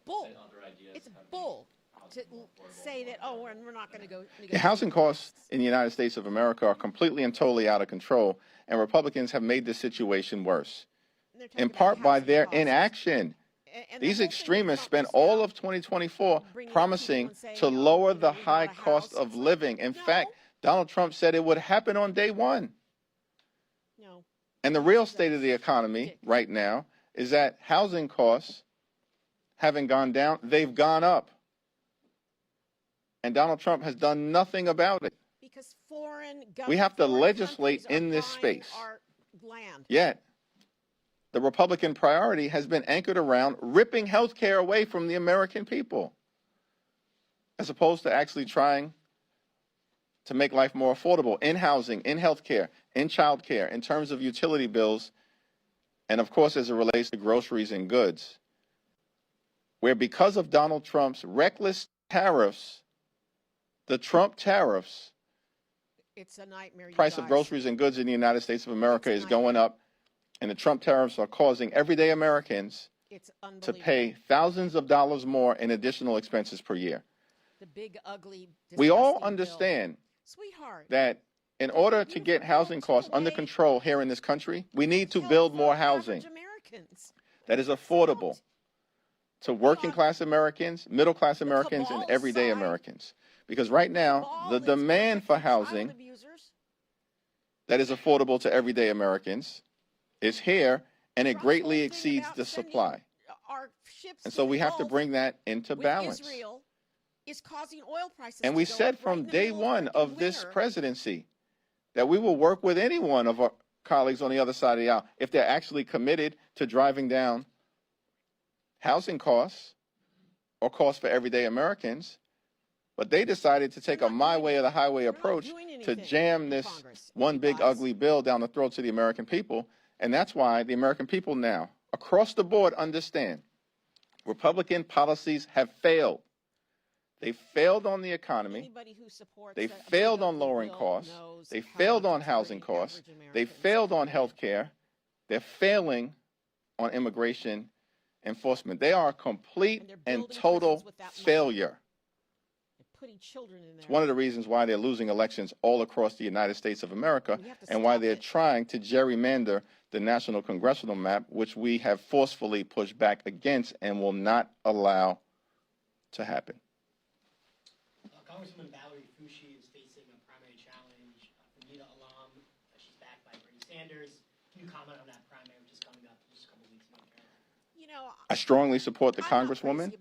bull. It's bull to say that, oh, we're not going to go. Housing costs in the United States of America are completely and totally out of control, and Republicans have made this situation worse, in part by their inaction. These extremists spent all of 2024 promising to lower the high cost of living. In fact, Donald Trump said it would happen on day one. And the real state of the economy right now is that housing costs haven't gone down, they've gone up. And Donald Trump has done nothing about it. Because we have to legislate in this space. Yet, the Republican priority has been anchored around ripping health care away from the American people, as opposed to actually trying to make life more affordable in housing, in health care, in child care, in terms of utility bills, and of course as it relates to groceries and goods, where because of Donald Trump's reckless tariffs, the Trump tariffs, it's a nightmare. Price of groceries and goods in the United States of America is going up. And the Trump tariffs are causing everyday Americans to pay thousands of dollars more in additional expenses per year. The big, ugly, we all understand that in order to get housing costs under control here in this country, we need to build more housing that is affordable to working class Americans, middle class Americans, and everyday Americans. Because right now, the demand for housing that is affordable to everyday Americans is here, and it greatly exceeds the supply. And so we have to bring that into balance. And we said from day one of this presidency that we will work with any one of our colleagues on the other side of the aisle if they're actually committed to driving down housing costs or costs for everyday Americans. But they decided to take a my way or the highway approach to jam this one big ugly bill down the throats of the American people. And that's why the American people now, across the board, understand Republican policies have failed. They failed on the economy. They failed on lowering costs. They failed on housing costs. They failed on health care. They're failing on immigration enforcement. They are a complete and total failure. It's one of the reasons why they're losing elections all across the United States of America and why they're trying to gerrymander the national congressional map, which we have forcefully pushed back against and will not allow to happen. Congresswoman Valerie Foushee is facing a primary challenge from Nita Alam. She's backed by Bernie Sanders. Can you comment on that primary, which is coming up just a couple weeks ago? I strongly support the Congresswoman,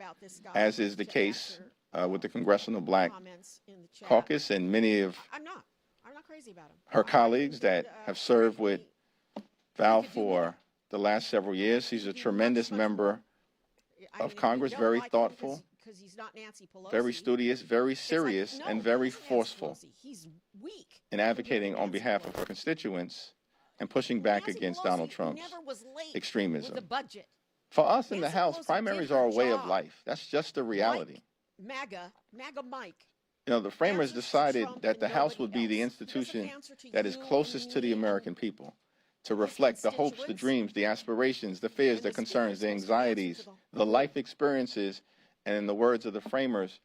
as is the case with the Congressional Black comments in the chat. Caucus and many of I'm not crazy about him. her colleagues that have served with Val for the last several years. He's a tremendous member of Congress, very thoughtful, because he's not Nancy Pelosi, very studious, very serious, and very forceful he's weak in advocating on behalf of her constituents and pushing back against Donald Trump's extremism. with the budget. For us in the Nancy House, Pelosi primaries did her are a way of job. life. That's just the reality. MAGA Mike. You know, the framers Answers to decided Trump that and the House nobody would be the else. He doesn't institution answer to that is you closest and to the me American people, to reflect the hopes, the constituents. dreams, the aspirations, the fears, And the the concerns, the speaker's supposed to answer anxieties, to the life experiences, and in the words of the framers,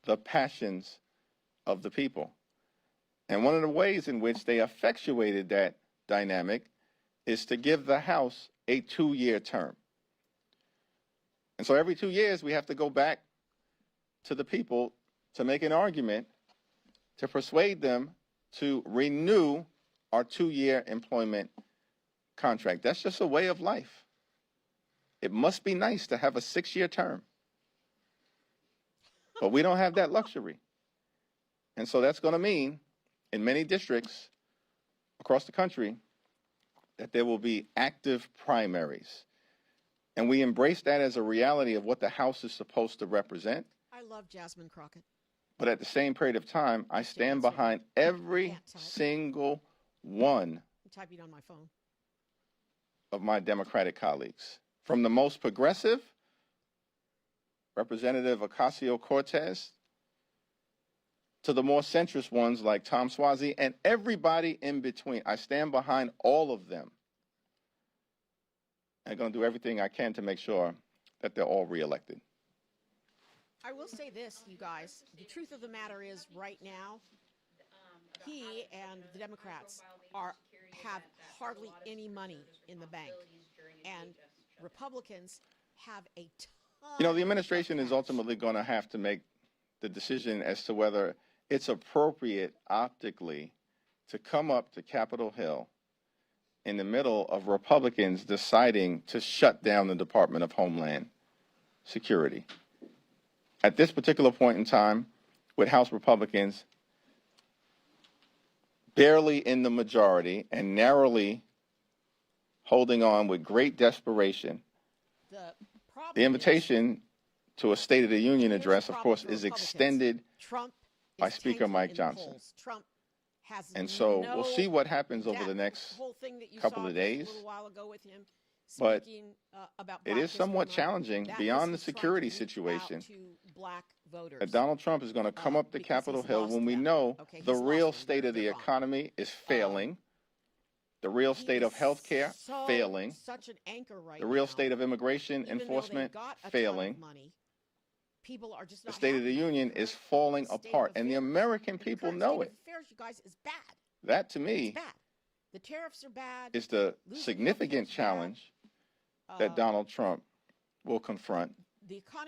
the passions of the people. And one of the ways in which they effectuated that dynamic is to give the House a 2-year term. And so every 2 years, we have to go back to the people to make an argument to persuade them to renew our 2-year employment contract. That's just a way of life. It must be nice to have a 6-year term. But we don't have that luxury. And so that's going to mean, in many districts across the country, that there will be active primaries. And we embrace that as a reality of what the House is supposed to represent. I love Jasmine Crockett. But at the same period of time, I stand behind every single one I'm typing on my phone. of my Democratic colleagues. From the most progressive, Representative Ocasio-Cortez, to the more centrist ones like Tom Suozzi, and everybody in between. I stand behind all of them. I'm going to do everything I can to make sure that they're all reelected. I will say this, you guys. The truth of the matter is, right now, he and the Democrats have hardly any money in the bank, and Republicans have a ton. You know, the administration is ultimately going to have to make the decision as to whether it's appropriate optically to come up to Capitol Hill in the middle of Republicans deciding to shut down the Department of Homeland Security. At this particular point in time, with House Republicans barely in the majority and narrowly holding on with great desperation, the invitation to a State of the Union address, of course, is extended by Speaker Mike Johnson. Trump has And so we'll see what happens over the next couple of days. But it is somewhat challenging beyond the security situation that Donald Trump is going to come up to Capitol Hill when we know the real state of the economy is failing, the real state of health care failing, the real state of immigration enforcement failing. People are just the State of the Union is falling apart, and the American people know it. You guys, is bad. That, to me, bad. The tariffs are bad. Is the significant challenge that Donald Trump will confront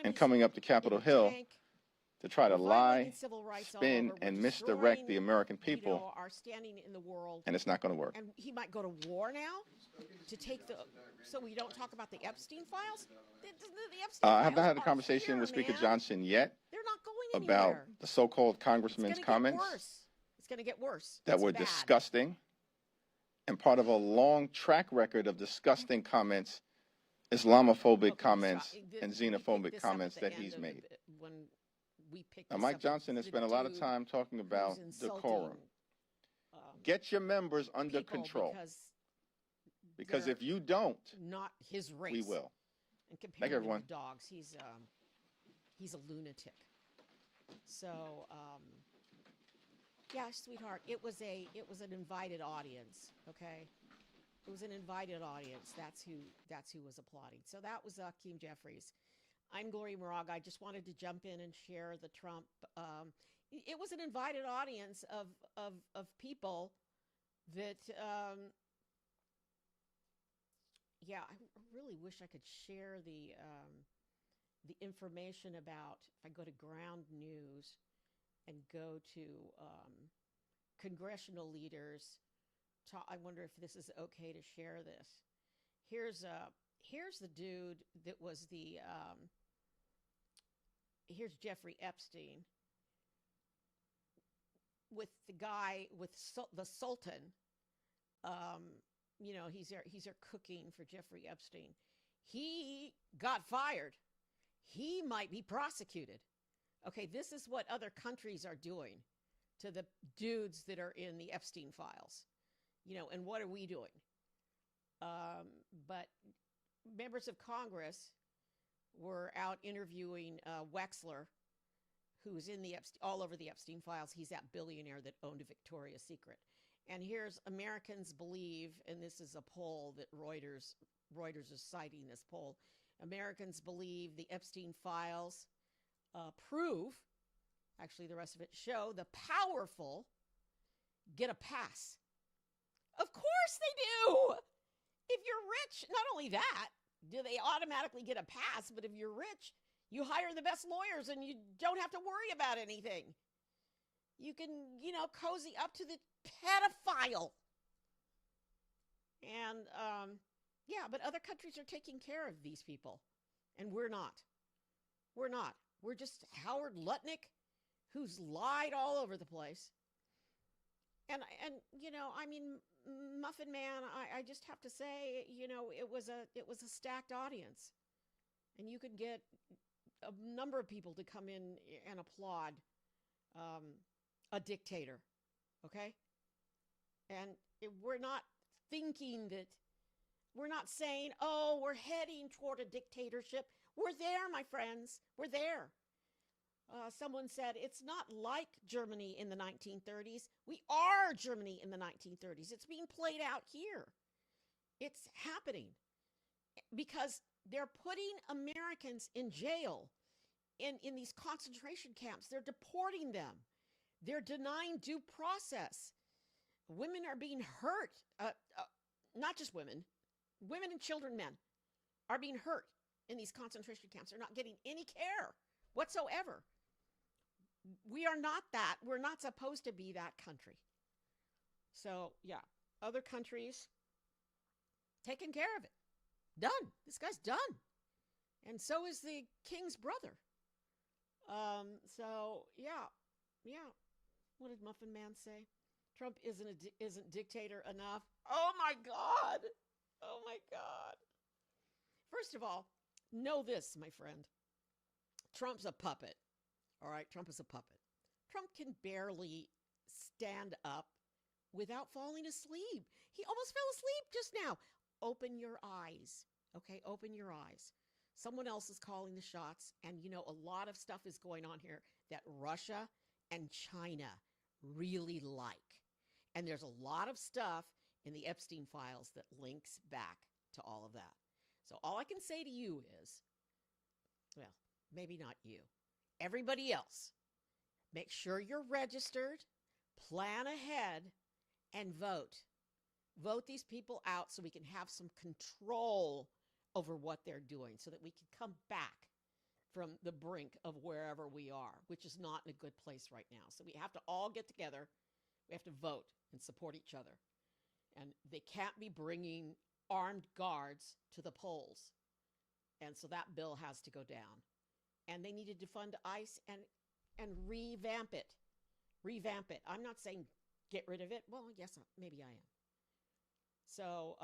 in coming up to Capitol Hill to try to lie, spin, and misdirect the American people, are standing in the world, and it's not going to work. And he might go to war now to take the. So we don't talk about the Epstein files. The Epstein I have not files had a conversation here, with Speaker man. Johnson yet They're not going anywhere. about the so-called congressman's comments It's going to get worse. that were disgusting and part of a long track record of disgusting comments, Islamophobic comments, and xenophobic comments that he's made. Now, Mike Johnson has spent a lot of time talking about decorum. Get your members under control. Because if you don't, not his race. We will. And compare Thank you, everyone. him to dogs. He's a lunatic. So, yeah, sweetheart, it was an invited audience. Okay, it was an invited audience. That's who was applauding. So that was Keem Jeffries. I'm Gloria Moraga. I just wanted to jump in and share the Trump. It was an invited audience of people that. Yeah, I really wish I could share the information about, if I go to Ground News and go to congressional leaders, I wonder if this is okay to share this. Here's the dude that was the here's Jeffrey Epstein with the guy with the Sultan. He's there cooking for Jeffrey Epstein. He got fired. He might be prosecuted. Okay, this is what other countries are doing to the dudes that are in the Epstein files. And what are we doing? But members of Congress were out interviewing Wexler, who's in all over the Epstein files. He's that billionaire that owned Victoria's Secret. And here's Americans believe, and this is a poll that Reuters is citing this poll. Americans believe the Epstein files prove, actually the rest of it show, the powerful get a pass. Of course they do. If you're rich, not only that, do they automatically get a pass, but if you're rich, you hire the best lawyers and you don't have to worry about anything. You can, cozy up to the pedophile. And, but other countries are taking care of these people. And we're not. We're not. We're just Howard Lutnick, who's lied all over the place. And Muffin Man, I just have to say, it was a stacked audience. And you could get a number of people to come in and applaud a dictator, okay? And we're not thinking that, we're not saying, oh, we're heading toward a dictatorship. We're there, my friends. We're there. Someone said, it's not like Germany in the 1930s. We are Germany in the 1930s. It's being played out here. It's happening because they're putting Americans in jail in these concentration camps. They're deporting them. They're denying due process. Women are being hurt. Not just women and children, men are being hurt in these concentration camps. They're not getting any care whatsoever. We are not that. We're not supposed to be that country. So, yeah, other countries taking care of it. Done. This guy's done. And so is the king's brother. Yeah. What did Muffin Man say? Trump isn't dictator enough. Oh, my God. Oh, my God. First of all, know this, my friend. Trump's a puppet. All right, Trump is a puppet. Trump can barely stand up without falling asleep. He almost fell asleep just now. Open your eyes, okay? Open your eyes. Someone else is calling the shots, and a lot of stuff is going on here that Russia and China really like. And there's a lot of stuff in the Epstein files that links back to all of that. So all I can say to you is, well, maybe not you. Everybody else, make sure you're registered, plan ahead, and vote. Vote these people out so we can have some control over what they're doing so that we can come back from the brink of wherever we are, which is not in a good place right now. So we have to all get together. We have to vote and support each other. And they can't be bringing armed guards to the polls. And so that bill has to go down. And they need to defund ICE and revamp it. Revamp it. I'm not saying get rid of it. Well, yes, maybe I am. So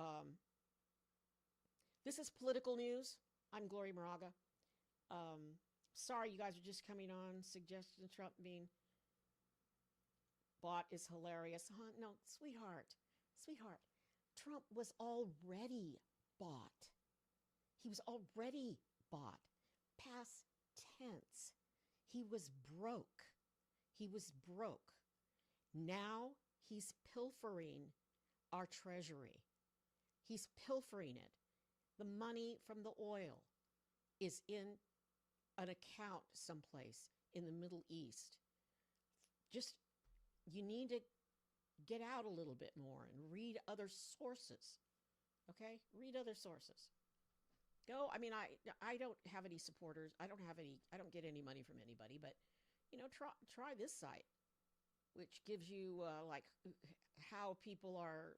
this is political news. I'm Gloria Moraga. Sorry, you guys are just coming on. Suggesting Trump being bought is hilarious. Huh? No, sweetheart. Trump was already bought. He was already bought. Past tense. He was broke. Now he's pilfering our treasury. He's pilfering it. The money from the oil is in an account someplace in the Middle East. Just, you need to get out a little bit more and read other sources. Okay? Read other sources. Go. I mean, I don't have any supporters. I don't get any money from anybody, but try this site, which gives you like how people are,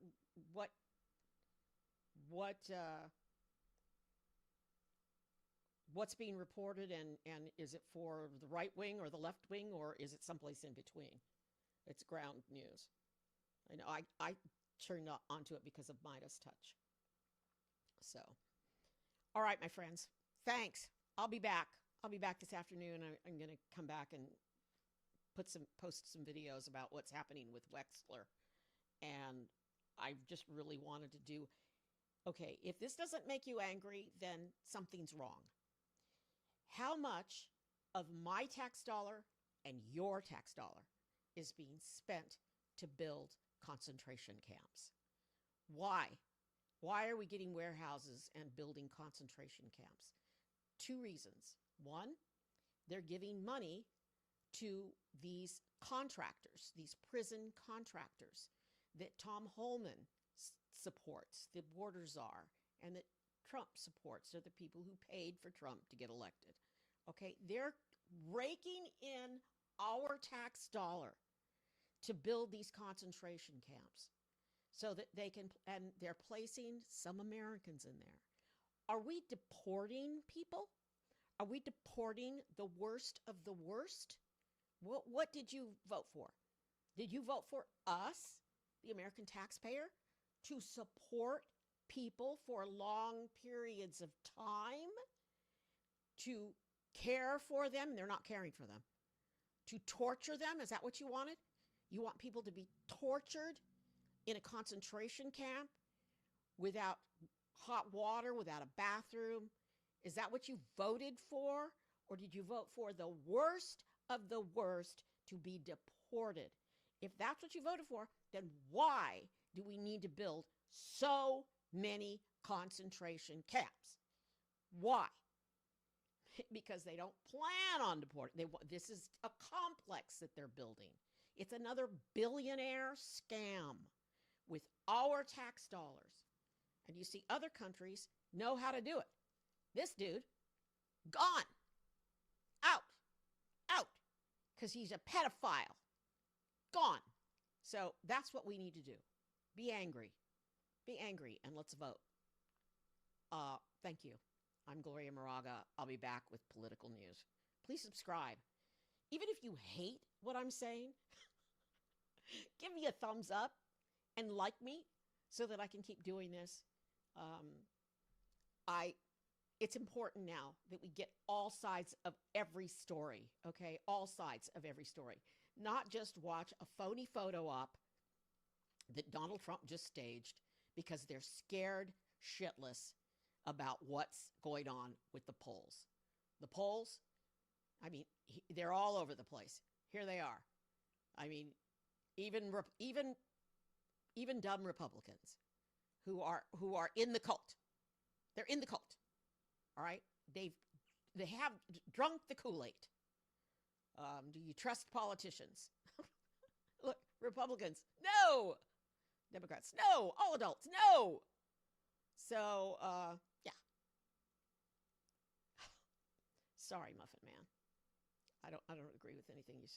what's being reported, and is it for the right wing or the left wing, or is it someplace in between? It's ground news. I know I turned onto it because of Midas Touch. So, all right, my friends, thanks. I'll be back. I'll be back this afternoon. I'm going to come back and post some videos about what's happening with Wexler. And I just really wanted to do, okay, if this doesn't make you angry, then something's wrong. How much of my tax dollar and your tax dollar is being spent to build concentration camps? Why? Why are we getting warehouses and building concentration camps? 2 reasons. 1, they're giving money to these contractors, these prison contractors that Tom Holman supports, the border czar, and that Trump supports. They're the people who paid for Trump to get elected. Okay, they're raking in our tax dollar to build these concentration camps so that they can, and they're placing some Americans in there. Are we deporting people? Are we deporting the worst of the worst? What did you vote for? Did you vote for us, the American taxpayer, to support people for long periods of time? To care for them? They're not caring for them. To torture them? Is that what you wanted? You want people to be tortured in a concentration camp without hot water, without a bathroom? Is that what you voted for? Or did you vote for the worst of the worst to be deported? If that's what you voted for, then why do we need to build so many concentration camps? Why? Because they don't plan on deporting. This is a complex that they're building. It's another billionaire scam with our tax dollars. And you see other countries know how to do it. This dude, gone, out, because he's a pedophile, gone. So that's what we need to do. Be angry, and let's vote. Thank you. I'm Gloria Moraga. I'll be back with political news. Please subscribe. Even if you hate what I'm saying, give me a thumbs up and like me so that I can keep doing this. It's important now that we get all sides of every story, okay? All sides of every story. Not just watch a phony photo op that Donald Trump just staged because they're scared shitless about what's going on with the polls. The polls, I mean, they're all over the place. Here they are. I mean, even dumb Republicans who are in the cult. They're in the cult. All right? They have drunk the Kool-Aid. Do you trust politicians? Look, Republicans, no. Democrats, no. All adults, no. So, yeah. Sorry, Muffin Man. I don't agree with anything you said.